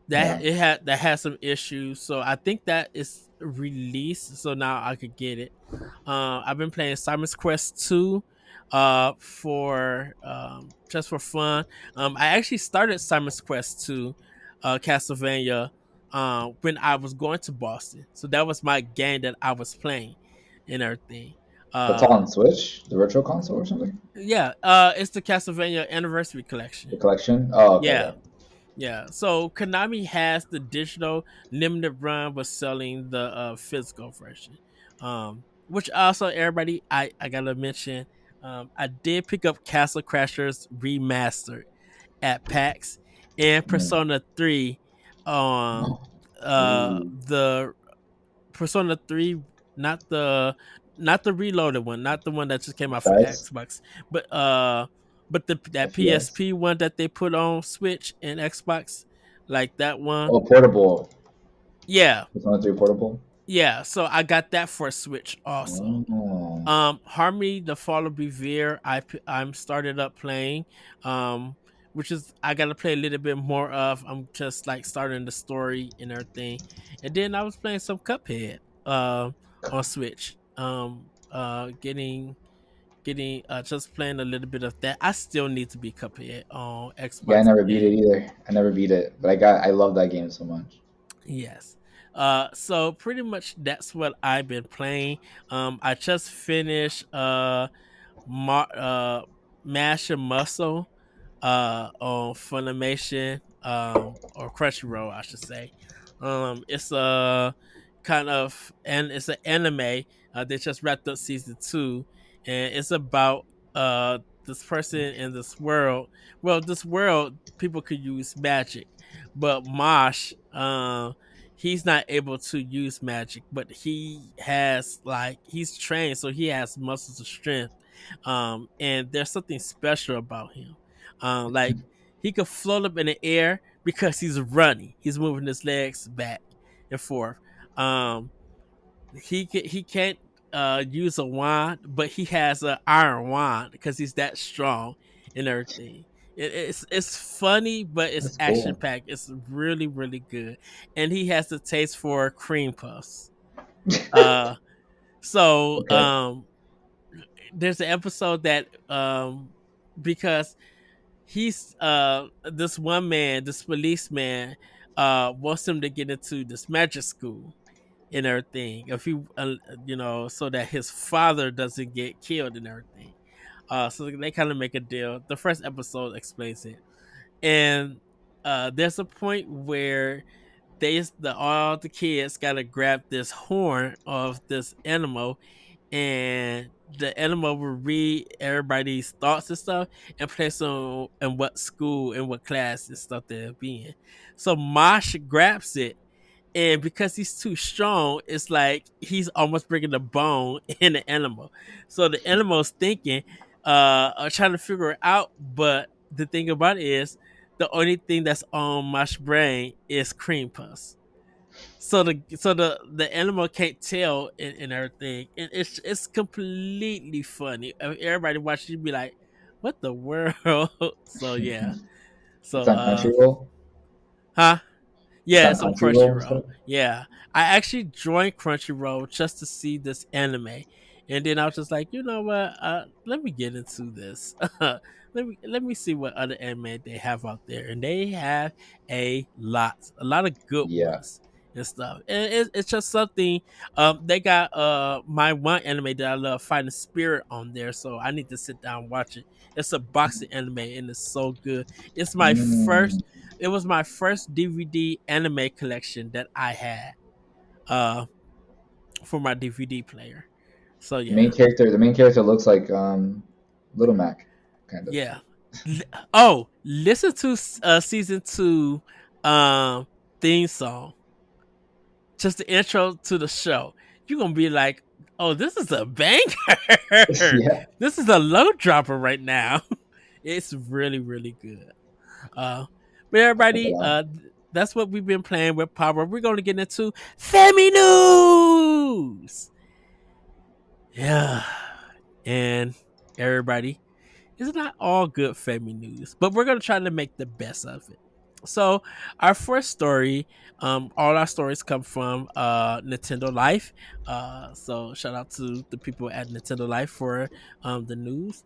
Yeah.
that had some issues, so I think that is released, so now I could get it. I've been playing Simon's Quest 2 for just for fun. I actually started Simon's Quest 2 Castlevania when I was going to Boston, so that was my game that I was playing and everything.
That's all
uh
on Switch, the Virtual Console or something.
yeah, it's the Castlevania Anniversary Collection.
The collection. Oh, okay,
Yeah.
okay.
Yeah, so Konami has the digital limited run, was selling the physical version. Which also everybody, I gotta mention, I did pick up Castle Crashers Remastered at PAX and
Mm.
Persona 3.
Oh. Ooh.
The Persona 3, not the reloaded one, not the one that just came out for
Price?
Xbox, but the that
FES.
PSP one that they put on Switch and Xbox, like that one.
Oh, portable.
Yeah,
It's only three portable.
yeah. So I got that for Switch also.
Oh.
Harmony the Fall of Revere, I'm started up playing, which is I gotta play a little bit more of. I'm just like starting the story and everything, and then I was playing some Cuphead, on Switch. Getting just playing a little bit of that. I still need to be Cuphead on
Yeah, I
Xbox
never beat it
and
either. I never beat it, but I love that game so much.
yes. So pretty much that's what I've been playing. I just finished Mar- uh Mash and Muscle on Funimation, or Crunchyroll I should say. It's a kind of, and it's an anime. They just wrapped up season 2, and it's about this person in this world. Well, this world people could use magic, but Mosh he's not able to use magic, but he has, like, he's trained, so he has muscles of strength. And there's something special about him. Like, he could float up in the air because he's running. He's moving his legs back and forth. Um, he can't use a wand, but he has an iron wand because he's that strong and everything. It's funny, but it's
That's
action
cool.
packed. It's really really good, and he has the taste for cream puffs. Uh, so
Okay.
there's an episode that because he's this one man, this policeman, wants him to get into this magic school and everything. If he, so that his father doesn't get killed and everything. So they kind of make a deal. The first episode explains it, and there's a point where all the kids gotta grab this horn of this animal, and the animal will read everybody's thoughts and stuff and place them in what school and what class and stuff they'll be in. So Mosh grabs it, and because he's too strong, it's like he's almost breaking the bone in the animal. So the animal's thinking, trying to figure it out, but the thing about it is the only thing that's on Mosh's brain is cream puffs. So the animal can't tell and everything, and it's completely funny. I mean, everybody watching you be like, "What the world?" So yeah, so
It's on Crunchyroll.
huh?
It's
Yeah,
on
it's on
Crunchyroll
Crunchyroll.
stuff.
Yeah, I actually joined Crunchyroll just to see this anime, and then I was just like, you know what? Let me get into this. Let let me see what other anime they have out there, and they have a lot of good
Yeah.
ones and stuff. And it's just something. They got my one anime that I love, Fighting Spirit, on there, so I need to sit down and watch it. It's a boxing anime, and it's so good. It's my
Mm.
first. It was my first DVD anime collection that I had. Uh, for my DVD player. So
The
yeah.
main character, the main character looks like Little Mac, kind of.
Yeah. Oh, listen to season 2 um theme song. Just the intro to the show. You're gonna be like, oh, this is a banger.
Yeah,
This is a low dropper right now. It's really, really good. But
I'll check it
everybody,
out.
that's what we've been playing with Power. We're gonna get into Femi News. Yeah. And everybody, it's not all good family news, but we're gonna try to make the best of it. So our first story, all our stories come from Nintendo Life. So shout out to the people at Nintendo Life for the news.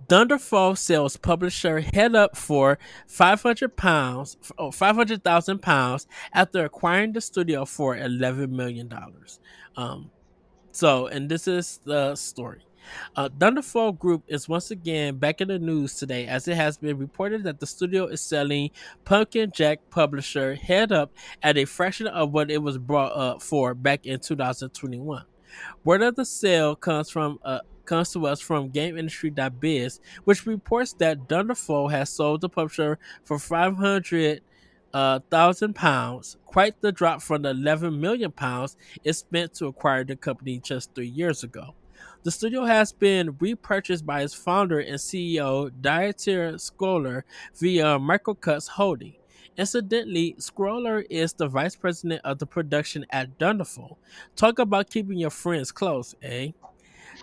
Thunderfall sells publisher head up for £500, £500,000 after acquiring the studio for $11 million. Um, and this is the story. Thunderfall Group is once again back in the news today as it has been reported that the studio is selling Pumpkin Jack publisher Head Up at a fraction of what it was brought up for back in 2021. Word of the sale comes to us from GameIndustry.biz, which reports that Thunderfall has sold the publisher for 500,000 pounds, quite the drop from the 11 million pounds it spent to acquire the company just 3 years ago. The studio has been repurchased by its founder and CEO Dieter Scholler via Microcuts Holding. Incidentally, Scroller is the vice president of the production at Thunderfall. Talk about keeping your friends close, eh?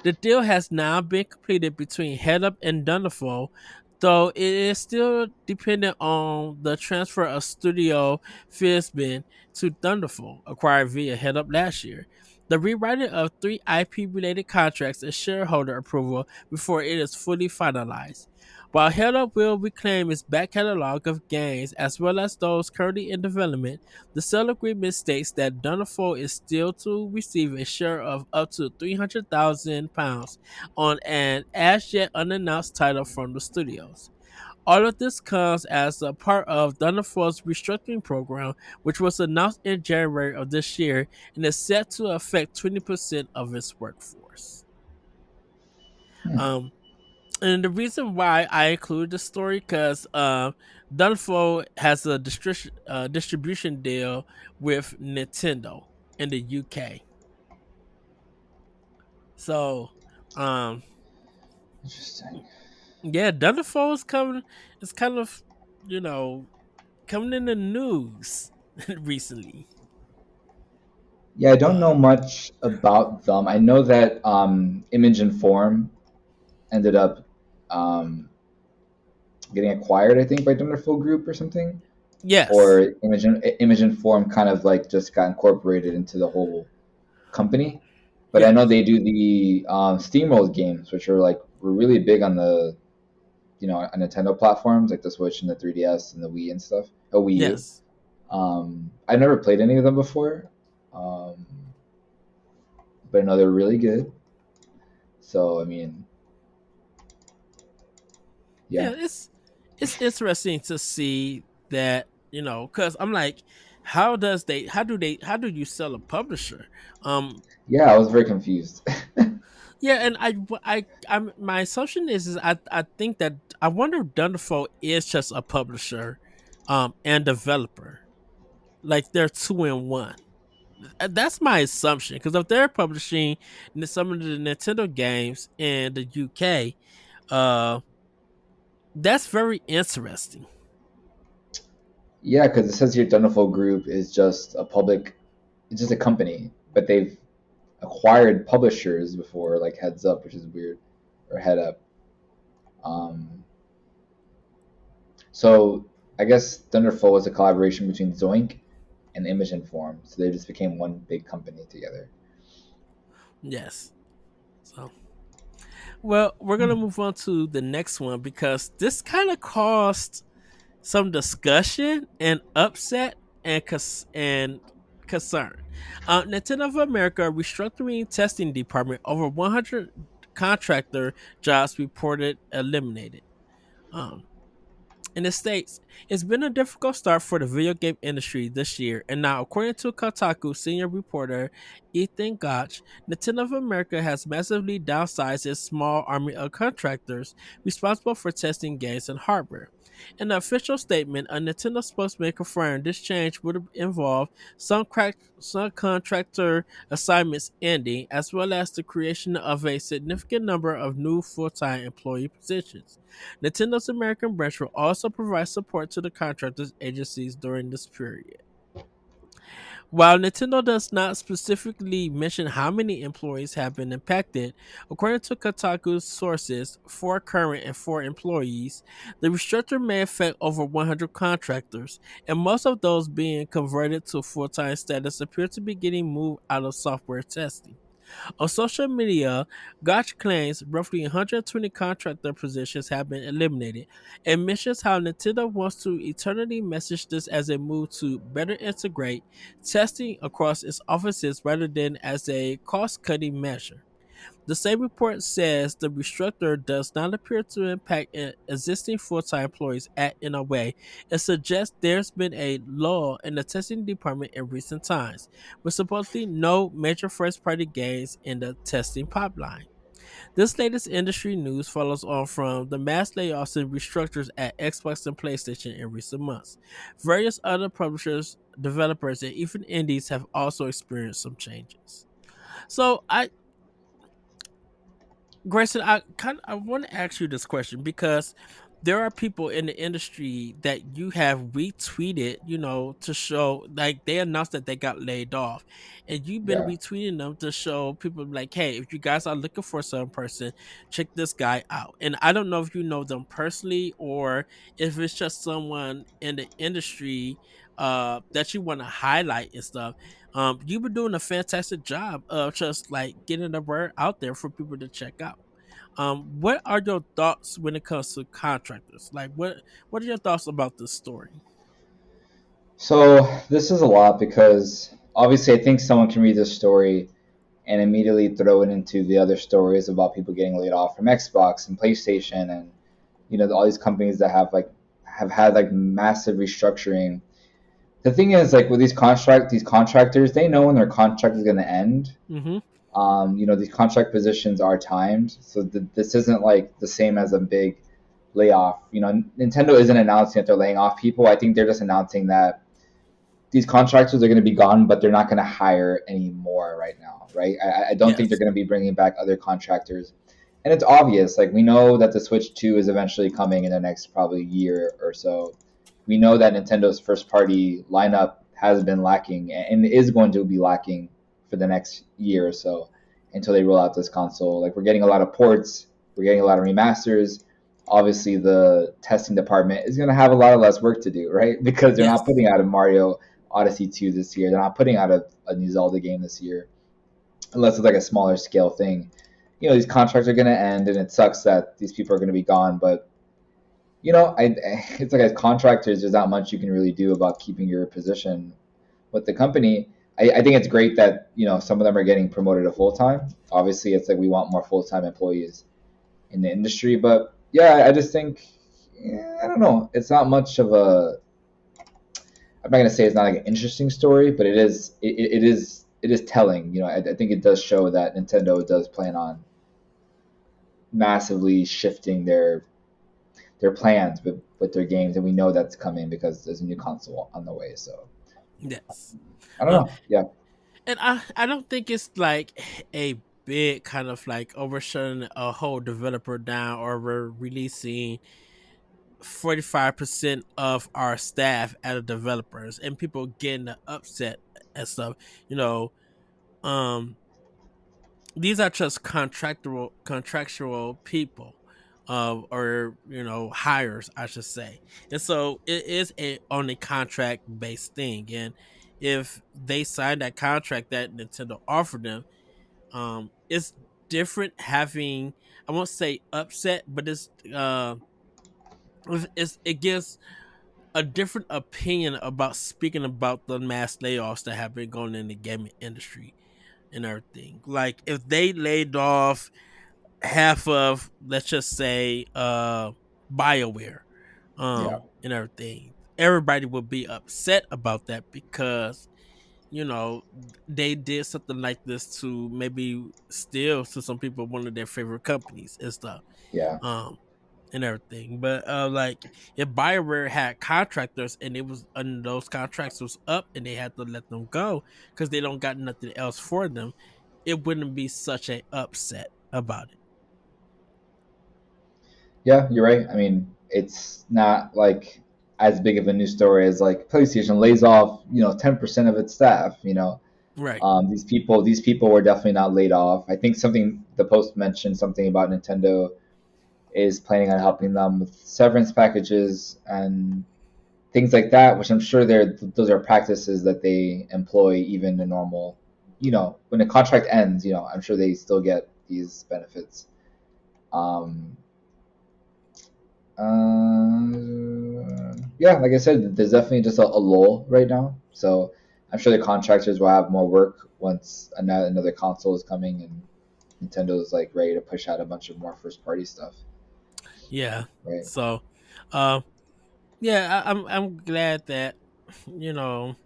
The deal has now been completed between Head Up and Thunderfall, though it is still dependent on the transfer of Studio Fizbin to Thunderfall, acquired via Head Up last year. The rewriting of three IP related contracts is shareholder approval before it is fully finalized. While Head Up will reclaim its back catalog of games as well as those currently in development, the sale agreement states that Thunderfall is still to receive a share of up to £300,000 on an as yet unannounced title from the studios. All of this comes as a part of Thunderfall's restructuring program, which was announced in January of this year and is set to affect 20% of its workforce.
Hmm.
Um, and the reason why I included the story because Dunfo has a distribution deal with Nintendo in the UK. So, um,
Interesting.
yeah, Dunfo is coming. It's kind of you know coming in the news recently.
Yeah, I don't
Uh,
know much about them. I know that Image and Form ended up um, getting acquired, I think, by Thunderful Group or something,
yes,
or Image and Form kind of like just got incorporated into the whole company. But I
yeah,
know they do the Steamroll games, which are like were really big on the on Nintendo platforms like the Switch and the 3DS and the Wii and stuff. Oh, Wii U.
yes,
I've never played any of them before, um, but I know they're really good. So I mean, yeah,
yeah. It's interesting to see that because I'm like, how do you sell a publisher? Um,
yeah, I was very confused.
Yeah, and my assumption is I think that I wonder if Thunderful is just a publisher, and developer, like they're two in one. That's my assumption because if they're publishing some of the Nintendo games in the UK, uh, that's very interesting.
Yeah, because it says here Thunderful Group is just it's just a company, but they've acquired publishers before, like Heads Up, which is weird, or Head Up. Um, so I guess Thunderful was a collaboration between Zoink and Image and Form, so they just became one big company together.
Yes, so Well, we're gonna move on to the next one because this kind of caused some discussion and upset and concern. Nintendo of America restructuring testing department, over 100 contractor jobs reported eliminated. Um, in the States, it's been a difficult start for the video game industry this year, and now, according to Kotaku senior reporter Ethan Gotch, Nintendo of America has massively downsized its small army of contractors responsible for testing games and hardware. In an official statement, a Nintendo spokesman confirmed this change would involve some contractor assignments ending, as well as the creation of a significant number of new full-time employee positions. Nintendo's American branch will also provide support to the contractors agencies during this period. While Nintendo does not specifically mention how many employees have been impacted, according to Kotaku's sources, 4 current and 4 employees, the restructure may affect over 100 contractors, and most of those being converted to full time status appear to be getting moved out of software testing. On social media, Gotch claims roughly 120 contractor positions have been eliminated and mentions how Nintendo wants to eternally message this as a move to better integrate testing across its offices rather than as a cost cutting measure. The same report says the restructure does not appear to impact existing full time employees in a way. It suggests there's been a lull in the testing department in recent times, with supposedly no major first party gains in the testing pipeline. This latest industry news follows on from the mass layoffs and restructures at Xbox and PlayStation in recent months. Various other publishers, developers, and even indies have also experienced some changes. So Grayson, I want to ask you this question because there are people in the industry that you have retweeted, to show like they announced that they got laid off, and you've been
Yeah.
retweeting them to show people like, hey, if you guys are looking for some person, check this guy out. And I don't know if you know them personally or if it's just someone in the industry that you want to highlight and stuff. You've been doing a fantastic job of just like getting the word out there for people to check out. What are your thoughts when it comes to contractors? Like, what are your thoughts about this story?
So this is a lot because obviously I think someone can read this story and immediately throw it into the other stories about people getting laid off from Xbox and PlayStation and all these companies that have had like massive restructuring. The thing is, like, with these contractors, they know when their contract is going to end.
Mm-hmm.
These contract positions are timed, so this isn't like the same as a big layoff. Nintendo isn't announcing that they're laying off people. I think they're just announcing that these contractors are going to be gone, but they're not going to hire any more right now, right? I don't think they're
Yes.
going to be bringing back other contractors. And it's obvious, like, we know that the Switch 2 is eventually coming in the next probably year or so. We know that Nintendo's first party lineup has been lacking and is going to be lacking for the next year or so until they roll out this console. Like, we're getting a lot of ports, we're getting a lot of remasters. Obviously, the testing department is going to have a lot of less work to do, right? Because they're not
Yes.
putting out a Mario Odyssey 2 this year. They're not putting out a new Zelda game this year, unless it's like a smaller scale thing. These contracts are going to end, and it sucks that these people are going to be gone. But it's like, as contractors, there's not much you can really do about keeping your position with the company. I think it's great that some of them are getting promoted to full time. Obviously, it's like we want more full time employees in the industry, but yeah, I just think, I don't know. It's not much of a. I'm not gonna say it's not like an interesting story, but it is. It is telling. I think it does show that Nintendo does plan on massively shifting their plans with their games, and we know that's coming because there's a new console on the way. So
Yes.
I don't
Uh,
know. Yeah.
and I don't think it's like a big kind of like overshutting a whole developer down or we're releasing 45% of our staff as developers and people getting upset and stuff. You know, um, these are just contractual people, or hires, I should say. And so it is a on a contract based thing, and if they sign that contract that Nintendo offered them, it's different having, I won't say upset, but it gives a different opinion about speaking about the mass layoffs that have been going in the gaming industry and everything. Like if they laid off half of, let's just say, BioWare,
Yeah,
and everything, everybody would be upset about that because they did something like this to maybe steal to some people one of their favorite companies and stuff.
yeah,
Um, and everything. But like if Bioware had contractors and it was and those contracts was up and they had to let them go because they don't got nothing else for them, it wouldn't be such a upset about it.
yeah. You're right. I mean, it's not like as big of a news story as like PlayStation lays off, 10% of its staff.
Right.
These people were definitely not laid off. I think something the post mentioned something about Nintendo is planning on helping them with severance packages and things like that, which I'm sure those are practices that they employ even in normal. When a contract ends, I'm sure they still get these benefits. Um, yeah, like I said, there's definitely just a lull right now. So I'm sure the contractors will have more work once another console is coming and Nintendo's like ready to push out a bunch of more first party stuff,
Yeah.
right?
So, um, yeah, I'm glad that you know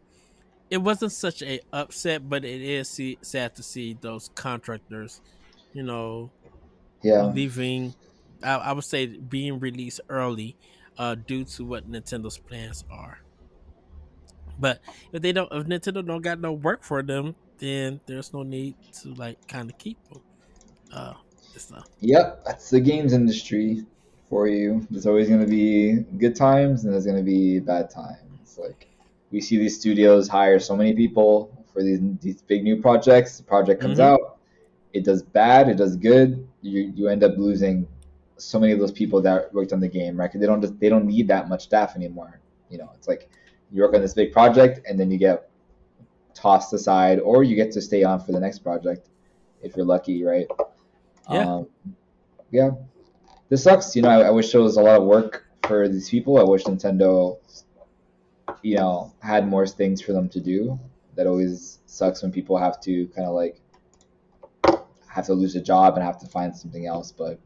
it wasn't such a upset, but it is sad to see those contractors, you know,
Yeah,
leaving. I would say being released early, due to what Nintendo's plans are. But if Nintendo don't got no work for them, then there's no need to like kind of keep them. Uh, and stuff.
yep, that's the games industry for you. There's always going to be good times and there's going to be bad times. Like we see these studios hire so many people for these big new projects. The project comes
Mm-hmm.
out, it does bad, it does good. You end up losing so many of those people that worked on the game, right? Because they don't need that much staff anymore. It's like you work on this big project and then you get tossed aside, or you get to stay on for the next project if you're lucky, right?
Yeah.
Um, yeah, this sucks. I wish there was a lot of work for these people. I wish Nintendo, had more things for them to do. That always sucks when people have to kind of like have to lose a job and have to find something else. But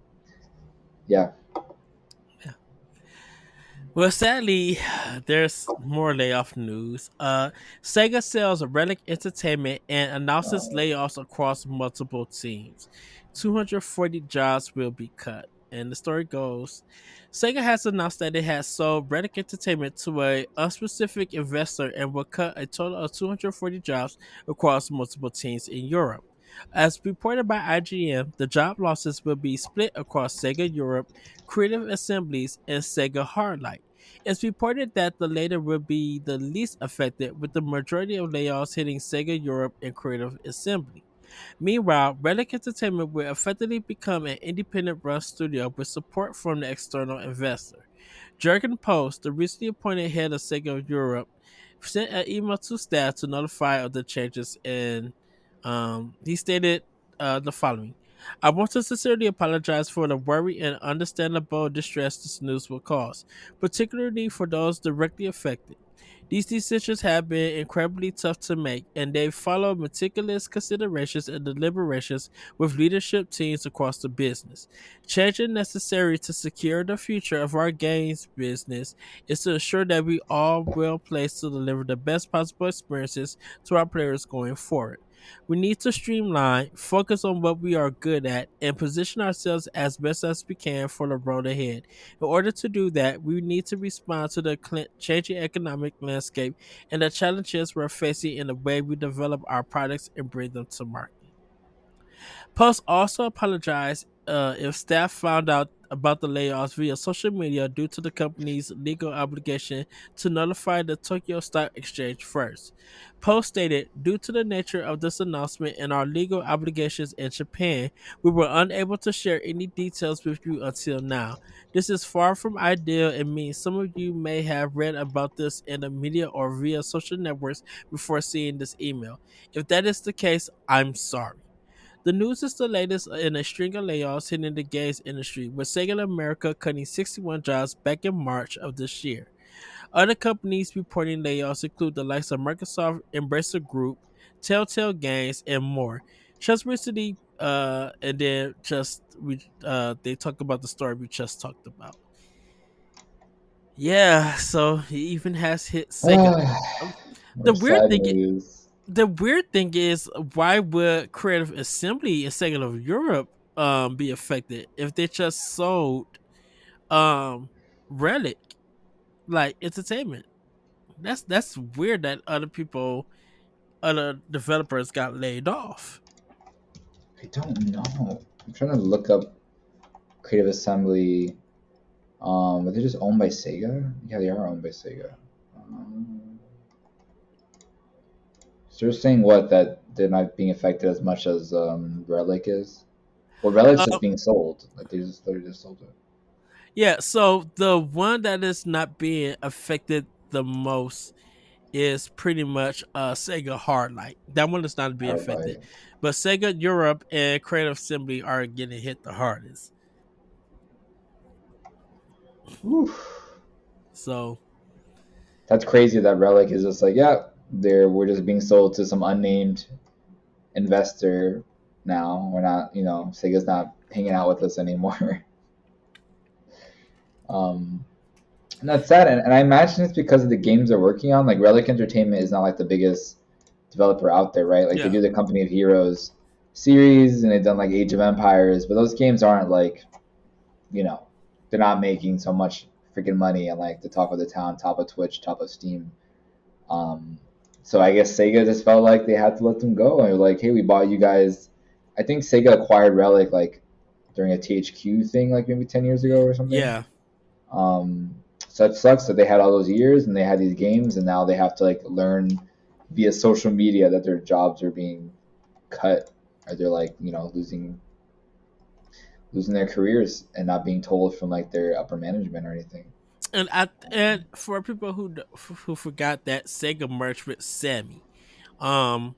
yeah,
Yeah. Well, sadly, there's more layoff news. Sega sells Relic Entertainment and announces
uh,
layoffs across multiple teams. 240 jobs will be cut. And the story goes, Sega has announced that it has sold Relic Entertainment to a unspecific investor and will cut a total of 240 jobs across multiple teams in Europe. As reported by IGN, the job losses will be split across Sega Europe, Creative Assemblies, and Sega Hardlight. It's reported that the latter will be the least affected, with the majority of layoffs hitting Sega Europe and Creative Assembly. Meanwhile, Relic Entertainment will effectively become an independent run studio with support from the external investor. Jurgen Post, the recently appointed head of Sega Europe, sent an email to staff to notify of the changes, and he stated the following. I want to sincerely apologize for the worry and understandable distress this news will cause, particularly for those directly affected. These decisions have been incredibly tough to make, and they follow meticulous considerations and deliberations with leadership teams across the business. Changes necessary to secure the future of our games business is to ensure that we are well placed to deliver the best possible experiences to our players going forward. We need to streamline, focus on what we are good at, and position ourselves as best as we can for the road ahead. In order to do that, we need to respond to the changing economic landscape and the challenges we're facing in the way we develop our products and bring them to market. Post also apologized if staff found out about the layoffs via social media due to the company's legal obligation to notify the Tokyo Stock Exchange first. Post stated, due to the nature of this announcement and our legal obligations in Japan, we were unable to share any details with you until now. This is far from ideal and means some of you may have read about this in the media or via social networks before seeing this email. If that is the case, I'm sorry. The news is the latest in a string of layoffs hitting the games industry, with Sega America cutting 61 jobs back in March of this year. Other companies reporting layoffs include the likes of Microsoft, Embracer Group, Telltale Games, and more. Just recently, and then just we they talk about the story we just talked about. Yeah, so he even has hit Sega. Um,
More
The weird
sad
thing,
news.
the weird thing is, why would Creative Assembly and Sega of Europe be affected if they just sold um Relic like entertainment? That's weird that other developers got laid off.
I don't know. I'm trying to look up Creative Assembly. Are they just owned by Sega? Yeah, they are owned by Sega. Um, so you're saying what, that they're not being affected as much as Relic is? Well, Relic's
Uh,
just being sold. Like they just sold it.
yeah, so the one that is not being affected the most is pretty much Sega Hardlight. That one is not being affected,
Hardlight.
but Sega Europe and Creative Assembly are getting hit the hardest.
Oof.
So
That's crazy that Relic is just like, yeah, we're just being sold to some unnamed investor now. We're not, Sega's not hanging out with us anymore. um, and that's sad. And I imagine it's because of the games they're working on. Like Relic Entertainment is not like the biggest developer out there, right? Like they
yeah,
do the Company of Heroes series and they've done like Age of Empires, but those games aren't like, you know, they're not making so much freaking money and like the top of the town, top of Twitch, top of Steam. Um, so I guess Sega just felt like they had to let them go. And they're like, hey, we bought you guys. I think Sega acquired Relic like during a THQ thing, like maybe 10 years ago or something.
yeah,
So it sucks that they had all those years and they had these games, and now they have to like learn via social media that their jobs are being cut, or they're like losing their careers and not being told from like their upper management or anything.
and for people who forgot that Sega merged with Sammy, um,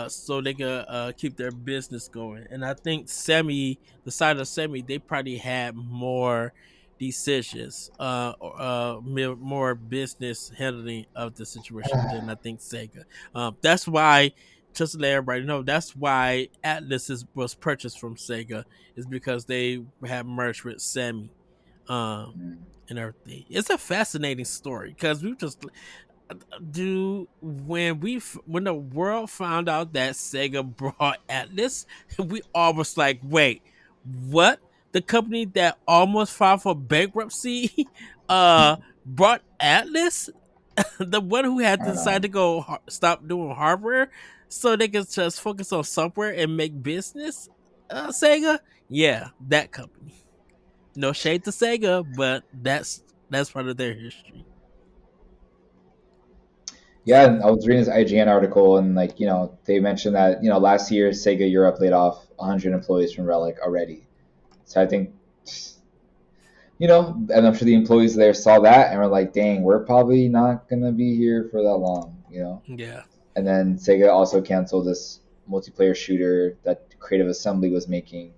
so they could keep their business going. And I think the side of Semi, they probably had more decisions, more business handling of the situation than I think Sega. That's why, just to let everybody know, that's why was purchased from Sega, is because they had merged with Semi. Um,
Mm.
and everything. It's a fascinating story because we just do when the world found out that Sega brought Atlas, we almost like, wait, what? The company that almost filed for bankruptcy brought Atlas? The one who had
I
to
don't
decide to
know.
go stop doing hardware so they could just focus on software and make business? Sega? Yeah, that company. No shade to Sega, but that's part of their history.
Yeah,
So
and I was reading this IGN article, and like they mentioned that last year Sega Europe laid off 100 employees from Relic already. So I think and I'm sure the employees there saw that and were like, "Dang, we're probably not gonna be here for that long."
yeah.
And then Sega also canceled this multiplayer shooter that Creative Assembly was making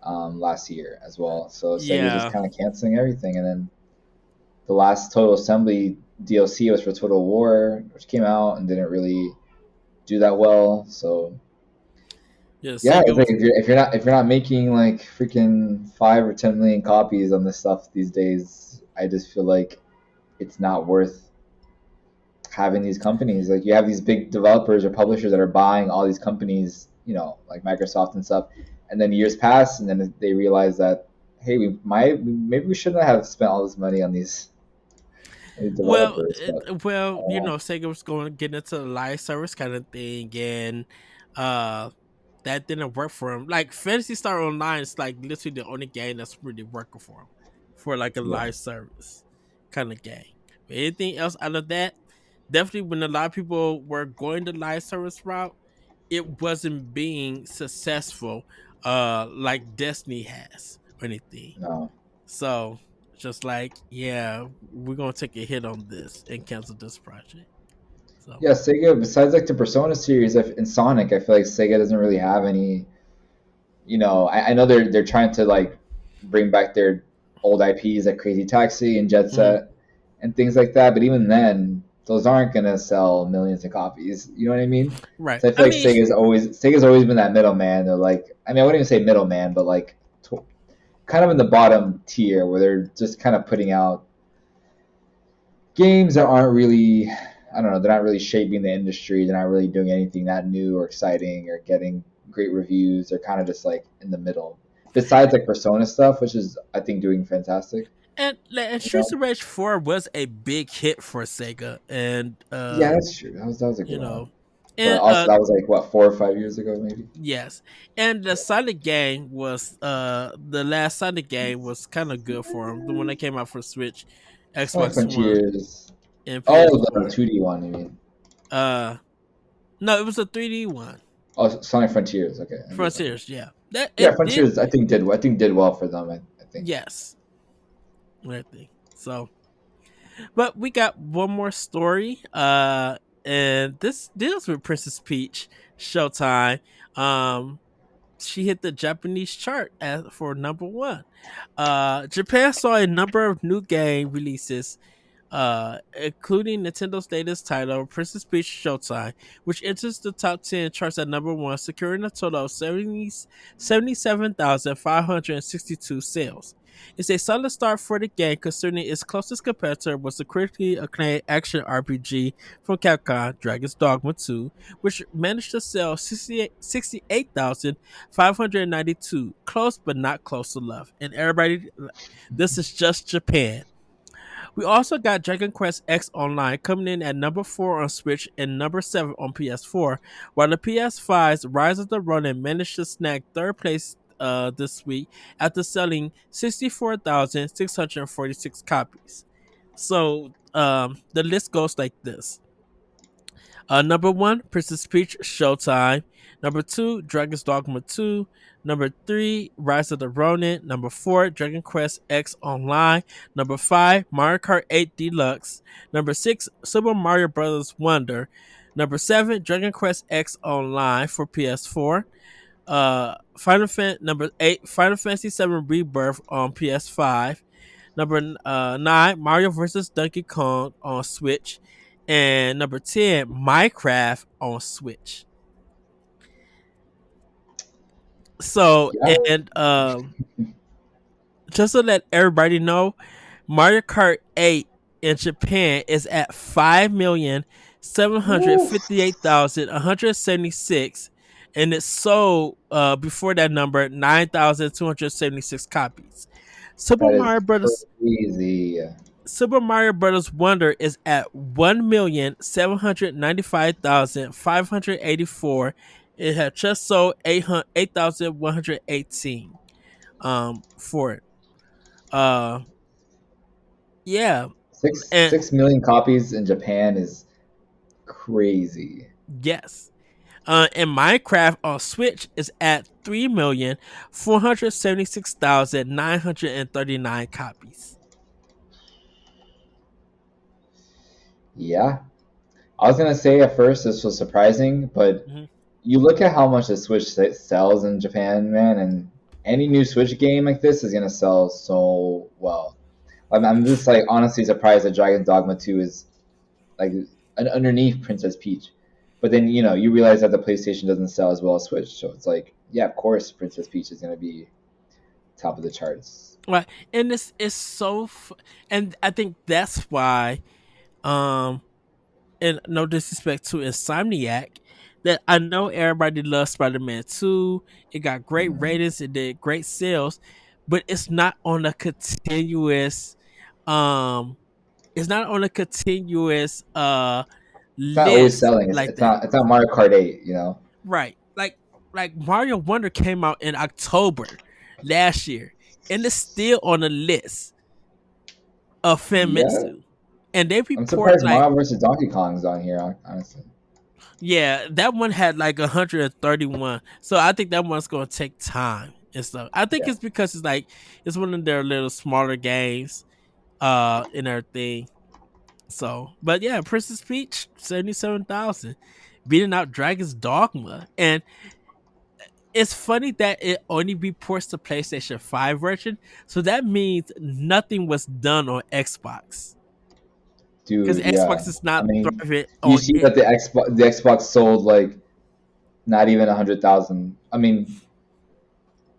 last year as well. So Sega's just
Yeah.
kind of canceling everything. And then the last Total Assembly DLC was for Total War, which came out and didn't really do that well. So
Yeah,
yeah,
Sega
it's like
was
if you're not making like freaking 5 or 10 million copies on this stuff these days, I just feel like it's not worth having these companies. Like you have these big developers or publishers that are buying all these companies, like Microsoft and stuff, and then years pass, and then they realize that, hey, maybe we shouldn't have spent all this money on these developers. But I don't know.
Sega was going to get into the live service kind of thing, and uh, that didn't work for him. Like Fantasy Star Online is like literally the only game that's really working for him, for like a
Yeah,
live service kind of game. But anything else out of that, definitely when a lot of people were going the live service route, it wasn't being successful, like Destiny has or anything.
no.
So just like, yeah, we're gonna take a hit on this and cancel this project. So
Yeah, Sega. Besides like the Persona series and Sonic, I feel like Sega doesn't really have any. I know they're trying to like bring back their old IPs like Crazy Taxi and Jet
mhm.
Set and things like that. But even then, those aren't gonna sell millions of copies. You know what I mean?
Right.
So I feel
I
like
mean,
Sega's always been that middleman. They're like, I mean, I wouldn't even say middleman, but like kind of in the bottom tier where they're just kind of putting out games that aren't really, I don't know, they're not really shaping the industry. They're not really doing anything that new or exciting or getting great reviews. They're kind of just like in the middle. Besides like Persona stuff, which is I think doing fantastic.
and
You
Streets
know?
of Rage 4 was a big hit for Sega, and
Yeah, that's true. That was a
you
good one.
know,
But
and
also that was like what 4 or 5 years ago maybe.
yes, and the Sonic game was the last Sonic game was kind of good for him. The one that came out for Switch,
Sonic
Xbox One,
Frontiers.
and
Oh, the
PS4.
2D one. I mean,
Uh, no, it was a 3D one.
oh, Sonic Frontiers. Okay, I get that one.
Frontiers, yeah, that
Yeah,
it did.
Frontiers. I think did well for them. I think.
Yes, I think so. But we got one more story. And this deals with Princess Peach. Showtime. Um, she hit the Japanese chart for number one. Japan saw a number of new game releases, including Nintendo's latest title, Princess Peach Showtime, which enters the top 10 charts at number one, securing a total of 77,562 sales. It's a solid start for the game, considering its closest competitor was the critically acclaimed action RPG from Capcom, Dragon's Dogma 2, which managed to sell 68,592. Close, but not close enough. And everybody, this is just Japan. We also got Dragon Quest X Online coming in at number 4 on Switch and number 7 on PS4, while the PS5's Rise of the Ronin managed to snag third place this week after selling 64,646 copies. So the list goes like this. Number one, Princess Peach Showtime. Number two, Dragon's Dogma 2. Number three, Rise of the Ronin. Number four, Dragon Quest X Online. Number five, Mario Kart 8 Deluxe. Number six, Super Mario Bros. Wonder. Number seven, Dragon Quest X Online for PS4. Number eight, Final Fantasy 7 Rebirth on PS5. Number nine, Mario vs. Donkey Kong on Switch. And number 10, Minecraft on Switch. So,
Yeah.
and just to let everybody know, Mario Kart 8 in Japan is at 5,758,176, and it sold before that number 9,276 copies. Super
That is
Mario Brothers
crazy.
Super Mario Bros. Wonder is at 1,795,584. It had just sold 8,118 for it. Uh yeah,
Six
and
6 million copies in Japan is crazy.
yes. And Minecraft on Switch is at 3,476,939 copies.
Yeah. I was gonna say at first this was surprising, but
Mhm.
you look at how much the Switch sells in Japan, man, and any new Switch game like this is gonna sell so well. I'm just like honestly surprised that Dragon's Dogma 2 is like underneath Princess Peach. But then you realize that the PlayStation doesn't sell as well as Switch, so it's like yeah, of course Princess Peach is gonna be top of the charts.
Right, and this is and I think that's why, um, and no disrespect to Insomniac, that I know everybody loves Spider Man 2. It got great
Mhm.
ratings, it did great sales, but um it's not on a continuous
It's not always
list
selling. It's,
like
it's
that.
not it's not Mario Kart 8.
Right. Like Mario Wonder came out in October last year and it's still on the list of
Yeah,
Famitsu. And they
I'm
report
surprised
like,
Mario vs Donkey Kong's on here. Honestly,
yeah, that one had like 131. So I think that one's gonna take time and stuff. I think
yeah.
it's because it's one of their little smaller games and everything. So, but yeah, Princess Peach 77,000, beating out Dragon's Dogma, and it's funny that it only reports the PlayStation 5 version, so that means nothing was done on Xbox because
Dude, yeah.
Xbox is
I
not
mean,
thriving
you
on
see
it.
that the Xbox sold like not even 100,000. I mean,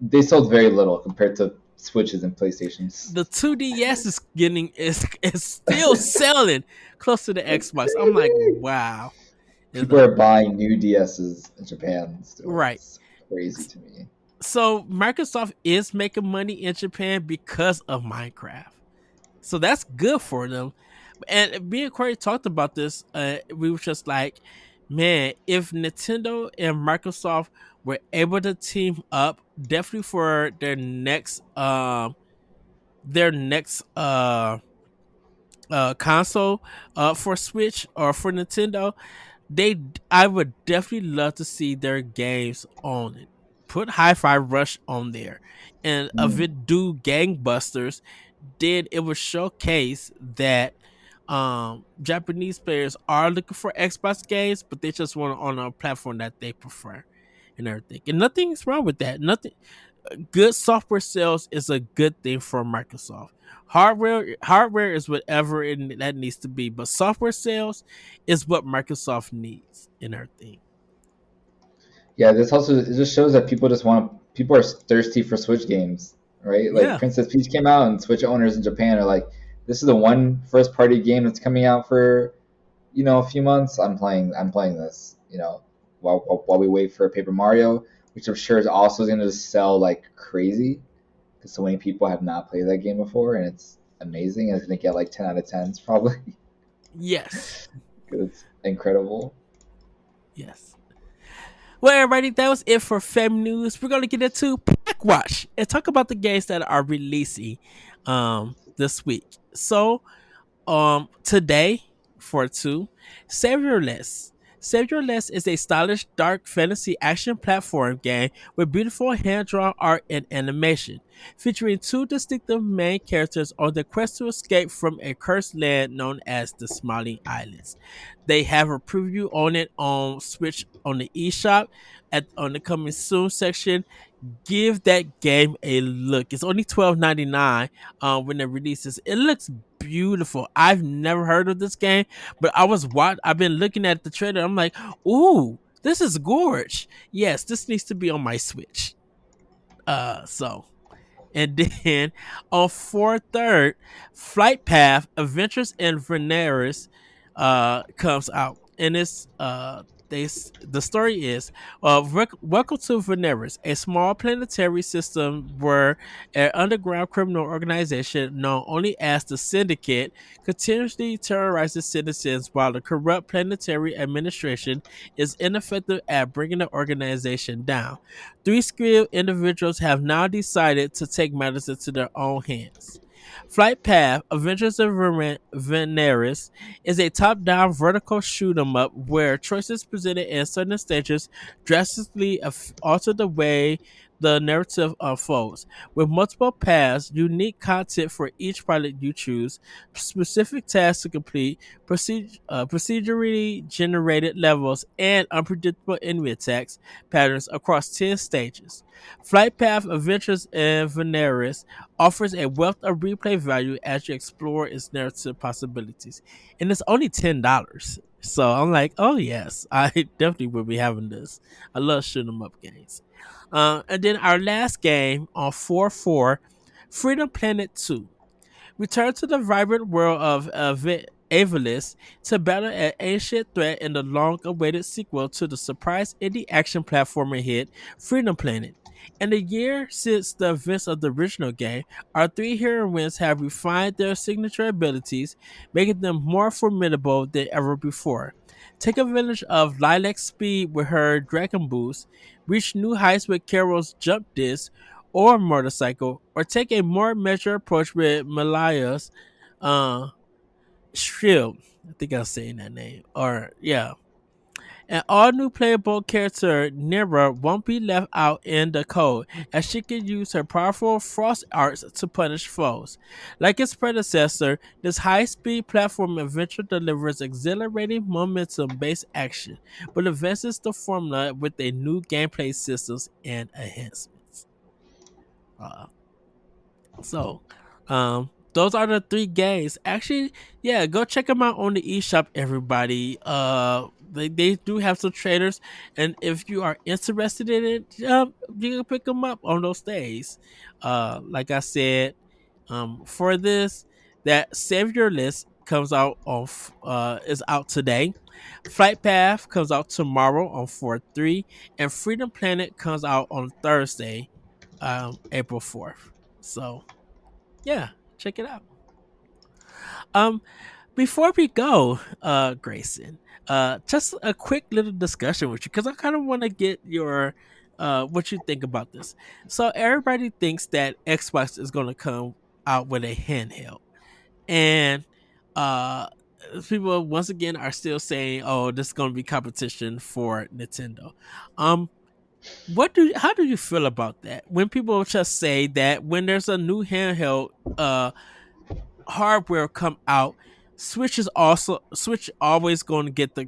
they sold very little compared to Switches and PlayStations.
The 2DS is getting is still selling close to the
It's
Xbox. I'm like,
crazy.
wow. It's
People
like,
are buying new DSs in Japan still.
right.
It's crazy to me.
So Microsoft is making money in Japan because of Minecraft. So that's good for them. And me and Corey talked about this. We were just like, man, if Nintendo and Microsoft were able to team up, definitely for their next console for Switch or for Nintendo, they I would definitely love to see their games on it. Put Hi-Fi Rush on there, and if
Mm.
it do gangbusters, then it would showcase that Japanese players are looking for Xbox games, but they just want it on a platform that they prefer and everything. And nothing's wrong with that. Nothing good software sales is a good thing for Microsoft. Hardware is whatever that needs to be, but software sales is what Microsoft needs in everything.
Yeah, this also it just shows that people are thirsty for Switch games, right? Like
Yeah.
Princess Peach came out, and Switch owners in Japan are like, this is the one first party game that's coming out for a few months. I'm playing this, while we wait for Paper Mario, which I'm sure is also going to sell like crazy because so many people have not played that game before, and it's amazing. And it's going to get like 10 out of 10s probably
Yes.
because it's incredible.
Yes. Well, everybody, that was it for Fem News. We're gonna get into Pack Watch and talk about the games that are releasing this week. So today for two, Saviorless. Saviorless is a stylish dark fantasy action platform game with beautiful hand-drawn art and animation, featuring two distinctive main characters on the quest to escape from a cursed land known as the Smiling Islands. They have a preview on it on Switch on the eShop at on the coming soon section. Give that game a look. It's only $12.99 when it releases. It looks beautiful. I've never heard of this game, but I've been looking at the trailer. I'm like, ooh, this is gorge. Yes, this needs to be on my Switch. So and then on 4/3, Flight Path Adventures in Veneris comes out. And the story is welcome to Veneris, a small planetary system where an underground criminal organization known only as the Syndicate continuously terrorizes citizens while the corrupt planetary administration is ineffective at bringing the organization down. Three skilled individuals have now decided to take matters into their own hands. Flight Path Adventures of Veneris is a top down vertical shoot 'em up where choices presented in certain stages drastically alter the way the narrative unfolds. With multiple paths, unique content for each pilot you choose, specific tasks to complete, procedurally generated levels, and unpredictable enemy attacks patterns across 10 stages. Flight Path Adventures in Veneris offers a wealth of replay value as you explore its narrative possibilities. And it's only $10. So I'm like, oh yes, I definitely will be having this. I love shoot 'em up games. And then our last game on 4/4, Freedom Planet 2. Return to the vibrant world of Avalis to battle an ancient threat in the long-awaited sequel to the surprise indie action platformer hit Freedom Planet. In the year since the events of the original game, our three heroines have refined their signature abilities, making them more formidable than ever before. Take advantage of Lilac's speed with her Dragon Boost, reach new heights with Carol's Jump Disc, or motorcycle, or take a more measured approach with Malaya's uh, Shield. I think I'm saying that name. Or yeah. An all new playable character, Nira, won't be left out in the cold, as she can use her powerful frost arts to punish foes. Like its predecessor, this high speed platform adventure delivers exhilarating momentum based action, but advances the formula with a new gameplay systems and enhancements. Uh, so, those are the three games. Actually, yeah, go check them out on the eShop, everybody. They do have some trailers, and if you are interested in it, you can pick them up on those days. Like I said, for this, that Save Your List comes out on is out today. Flight Path comes out tomorrow on 4/3, and Freedom Planet comes out on Thursday, April 4th. So yeah, check it out. Um, before we go, Grayson, just a quick little discussion with you because I kind of want to get your what you think about this. So everybody thinks that Xbox is going to come out with a handheld, and uh, people once again are still saying, "Oh, this is going to be competition for Nintendo." Um, how do you feel about that when people just say that when there's a new handheld hardware come out, Switch always going to get the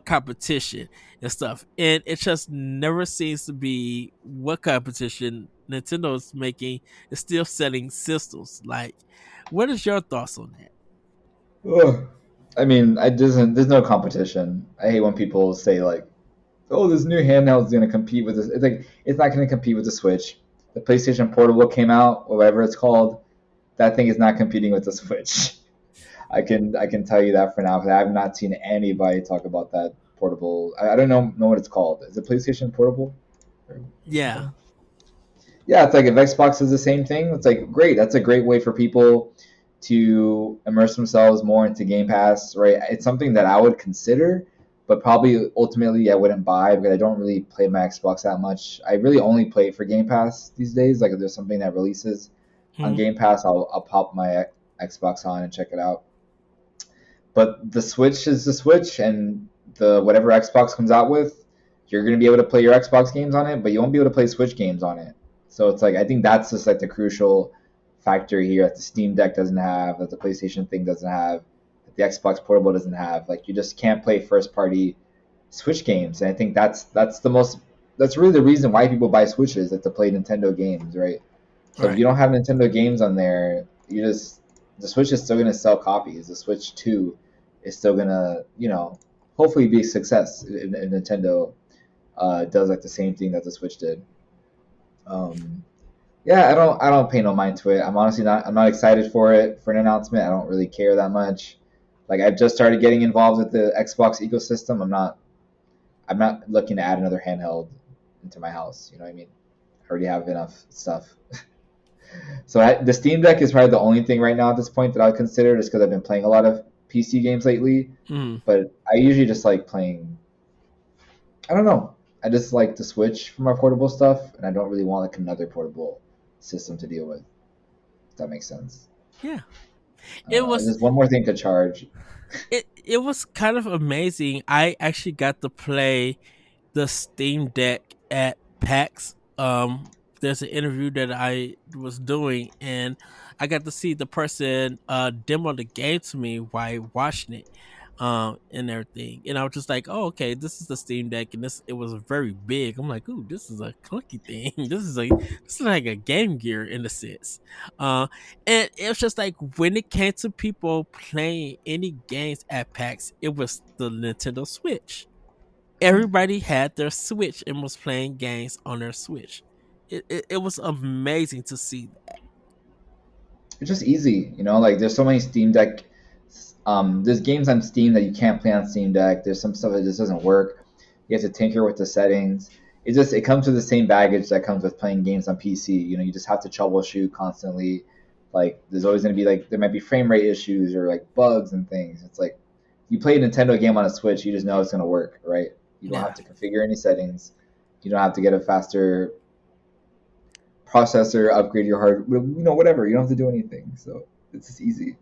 competition and stuff, and it just never seems to be what competition Nintendo is making. Is still selling systems. Like, what is your thoughts on that?
Ugh. I mean, there's no competition. I hate when people say like, "Oh, this new handheld is going to compete with this." It's like it's not going to compete with the Switch. The PlayStation Portable came out, or whatever it's called. That thing is not competing with the Switch. I can tell you that for now because I have not seen anybody talk about that portable. I don't know what it's called. Is it PlayStation Portable or
Yeah,
something? Yeah, it's like if Xbox is the same thing, it's like great. That's a great way for people to immerse themselves more into Game Pass, right? It's something that I would consider, but probably ultimately I wouldn't buy because I don't really play my Xbox that much. I really only play it for Game Pass these days. Like if there's something that releases on
hmm
Game Pass, I'll pop my Xbox on and check it out. But the Switch is the Switch, and the whatever Xbox comes out with, you're gonna be able to play your Xbox games on it, but you won't be able to play Switch games on it. So it's like I think that's just like the crucial factor here that the Steam Deck doesn't have, that the PlayStation thing doesn't have, that the Xbox Portable doesn't have. Like you just can't play first party Switch games, and I think that's really the reason why people buy Switches, like to play Nintendo games, right? So if
right,
you don't have Nintendo games on there, the Switch is still gonna sell copies. The Switch Two is still gonna hopefully be a success if Nintendo does like the same thing that the Switch did. Um, yeah, I don't pay no mind to it. I'm not excited for it for an announcement. I don't really care that much. Like I've just started getting involved with the Xbox ecosystem. I'm not looking to add another handheld into my house. You know what I mean? I already have enough stuff. So the Steam Deck is probably the only thing right now at this point that I would consider, just because I've been playing a lot of PC games lately.
mm,
But I usually just like playing. I don't know. I just like to switch for my portable stuff, and I don't really want like another portable system to deal with. If that makes sense.
yeah.
I don't
It
know.
was
Just one more thing to charge.
it was kind of amazing. I actually got to play the Steam Deck at PAX. There's an interview that I was doing, and I got to see the person demo the game to me while watching it, and everything. And I was just like, "Oh, okay, this is the Steam Deck, and this it was very big." I'm like, "Ooh, this is a clunky thing. This is like a Game Gear in a sense." Uh, and it was just like when it came to people playing any games at PAX, it was the Nintendo Switch. Everybody had their Switch and was playing games on their Switch. It was amazing to see that.
It's just easy, like there's so many Steam Deck. There's games on Steam that you can't play on Steam Deck. There's some stuff that just doesn't work. You have to tinker with the settings. It comes with the same baggage that comes with playing games on PC. You just have to troubleshoot constantly. Like there's always going to be like there might be frame rate issues or like bugs and things. It's like you play a Nintendo game on a Switch, you just know it's going to work, right? You don't have
Yeah.
to configure any settings. You don't have to get a faster processor, upgrade your whatever. You don't have to do anything. So it's just easy.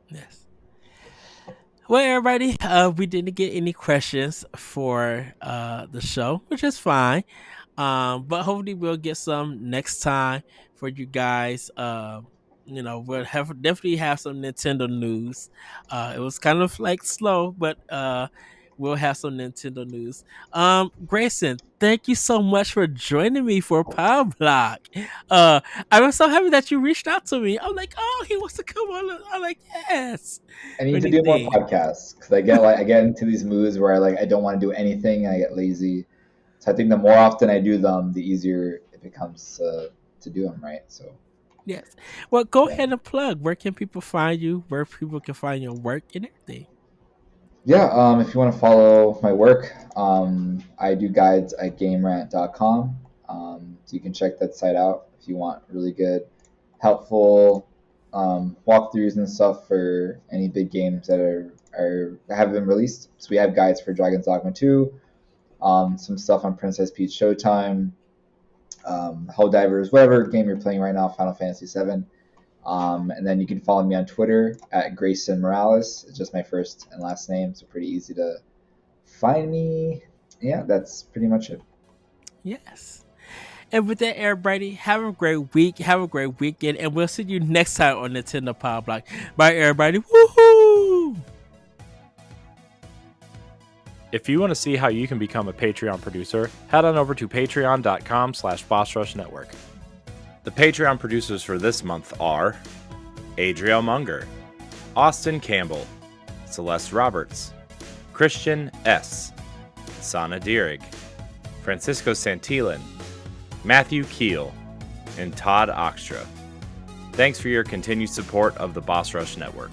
Yes. Well, everybody, we didn't get any questions for the show, which is fine. But hopefully we'll get some next time for you guys. We'll have definitely have some Nintendo news. It was kind of like slow, but we'll have some Nintendo news. Grayson, thank you so much for joining me for Power Block. Uh, I was so happy that you reached out to me. I'm like, oh, he wants to come on. I'm like, yes.
I need to do more
Anything.
podcasts because I get into these moods where I don't want to do anything and I get lazy. So I think the more often I do them, the easier it becomes to do them, right? So
Yes. Well, go
yeah.
ahead and plug. Where can people find you? Where people can find your work and everything.
Yeah, if you want to follow my work, I do guides at gamerant.com. So you can check that site out if you want really good, helpful walkthroughs and stuff for any big games that have been released. So we have guides for Dragon's Dogma 2, some stuff on Princess Peach Showtime, Helldivers, whatever game you're playing right now, Final Fantasy 7. And then you can follow me on Twitter at Greysun Morales. It's just my first and last name, so pretty easy to find me. Yeah, that's pretty much it.
Yes. And with that, everybody, have a great week. Have a great weekend. And we'll see you next time on Nintendo Power Block. Bye, everybody. Woohoo!
If you want to see how you can become a Patreon producer, head on over to patreon.com/BossRushNetwork. The Patreon producers for this month are Adriel Munger, Austin Campbell, Celeste Roberts, Christian S., Sana Dierig, Francisco Santillan, Matthew Keel, and Todd Oxtra. Thanks for your continued support of the Boss Rush Network.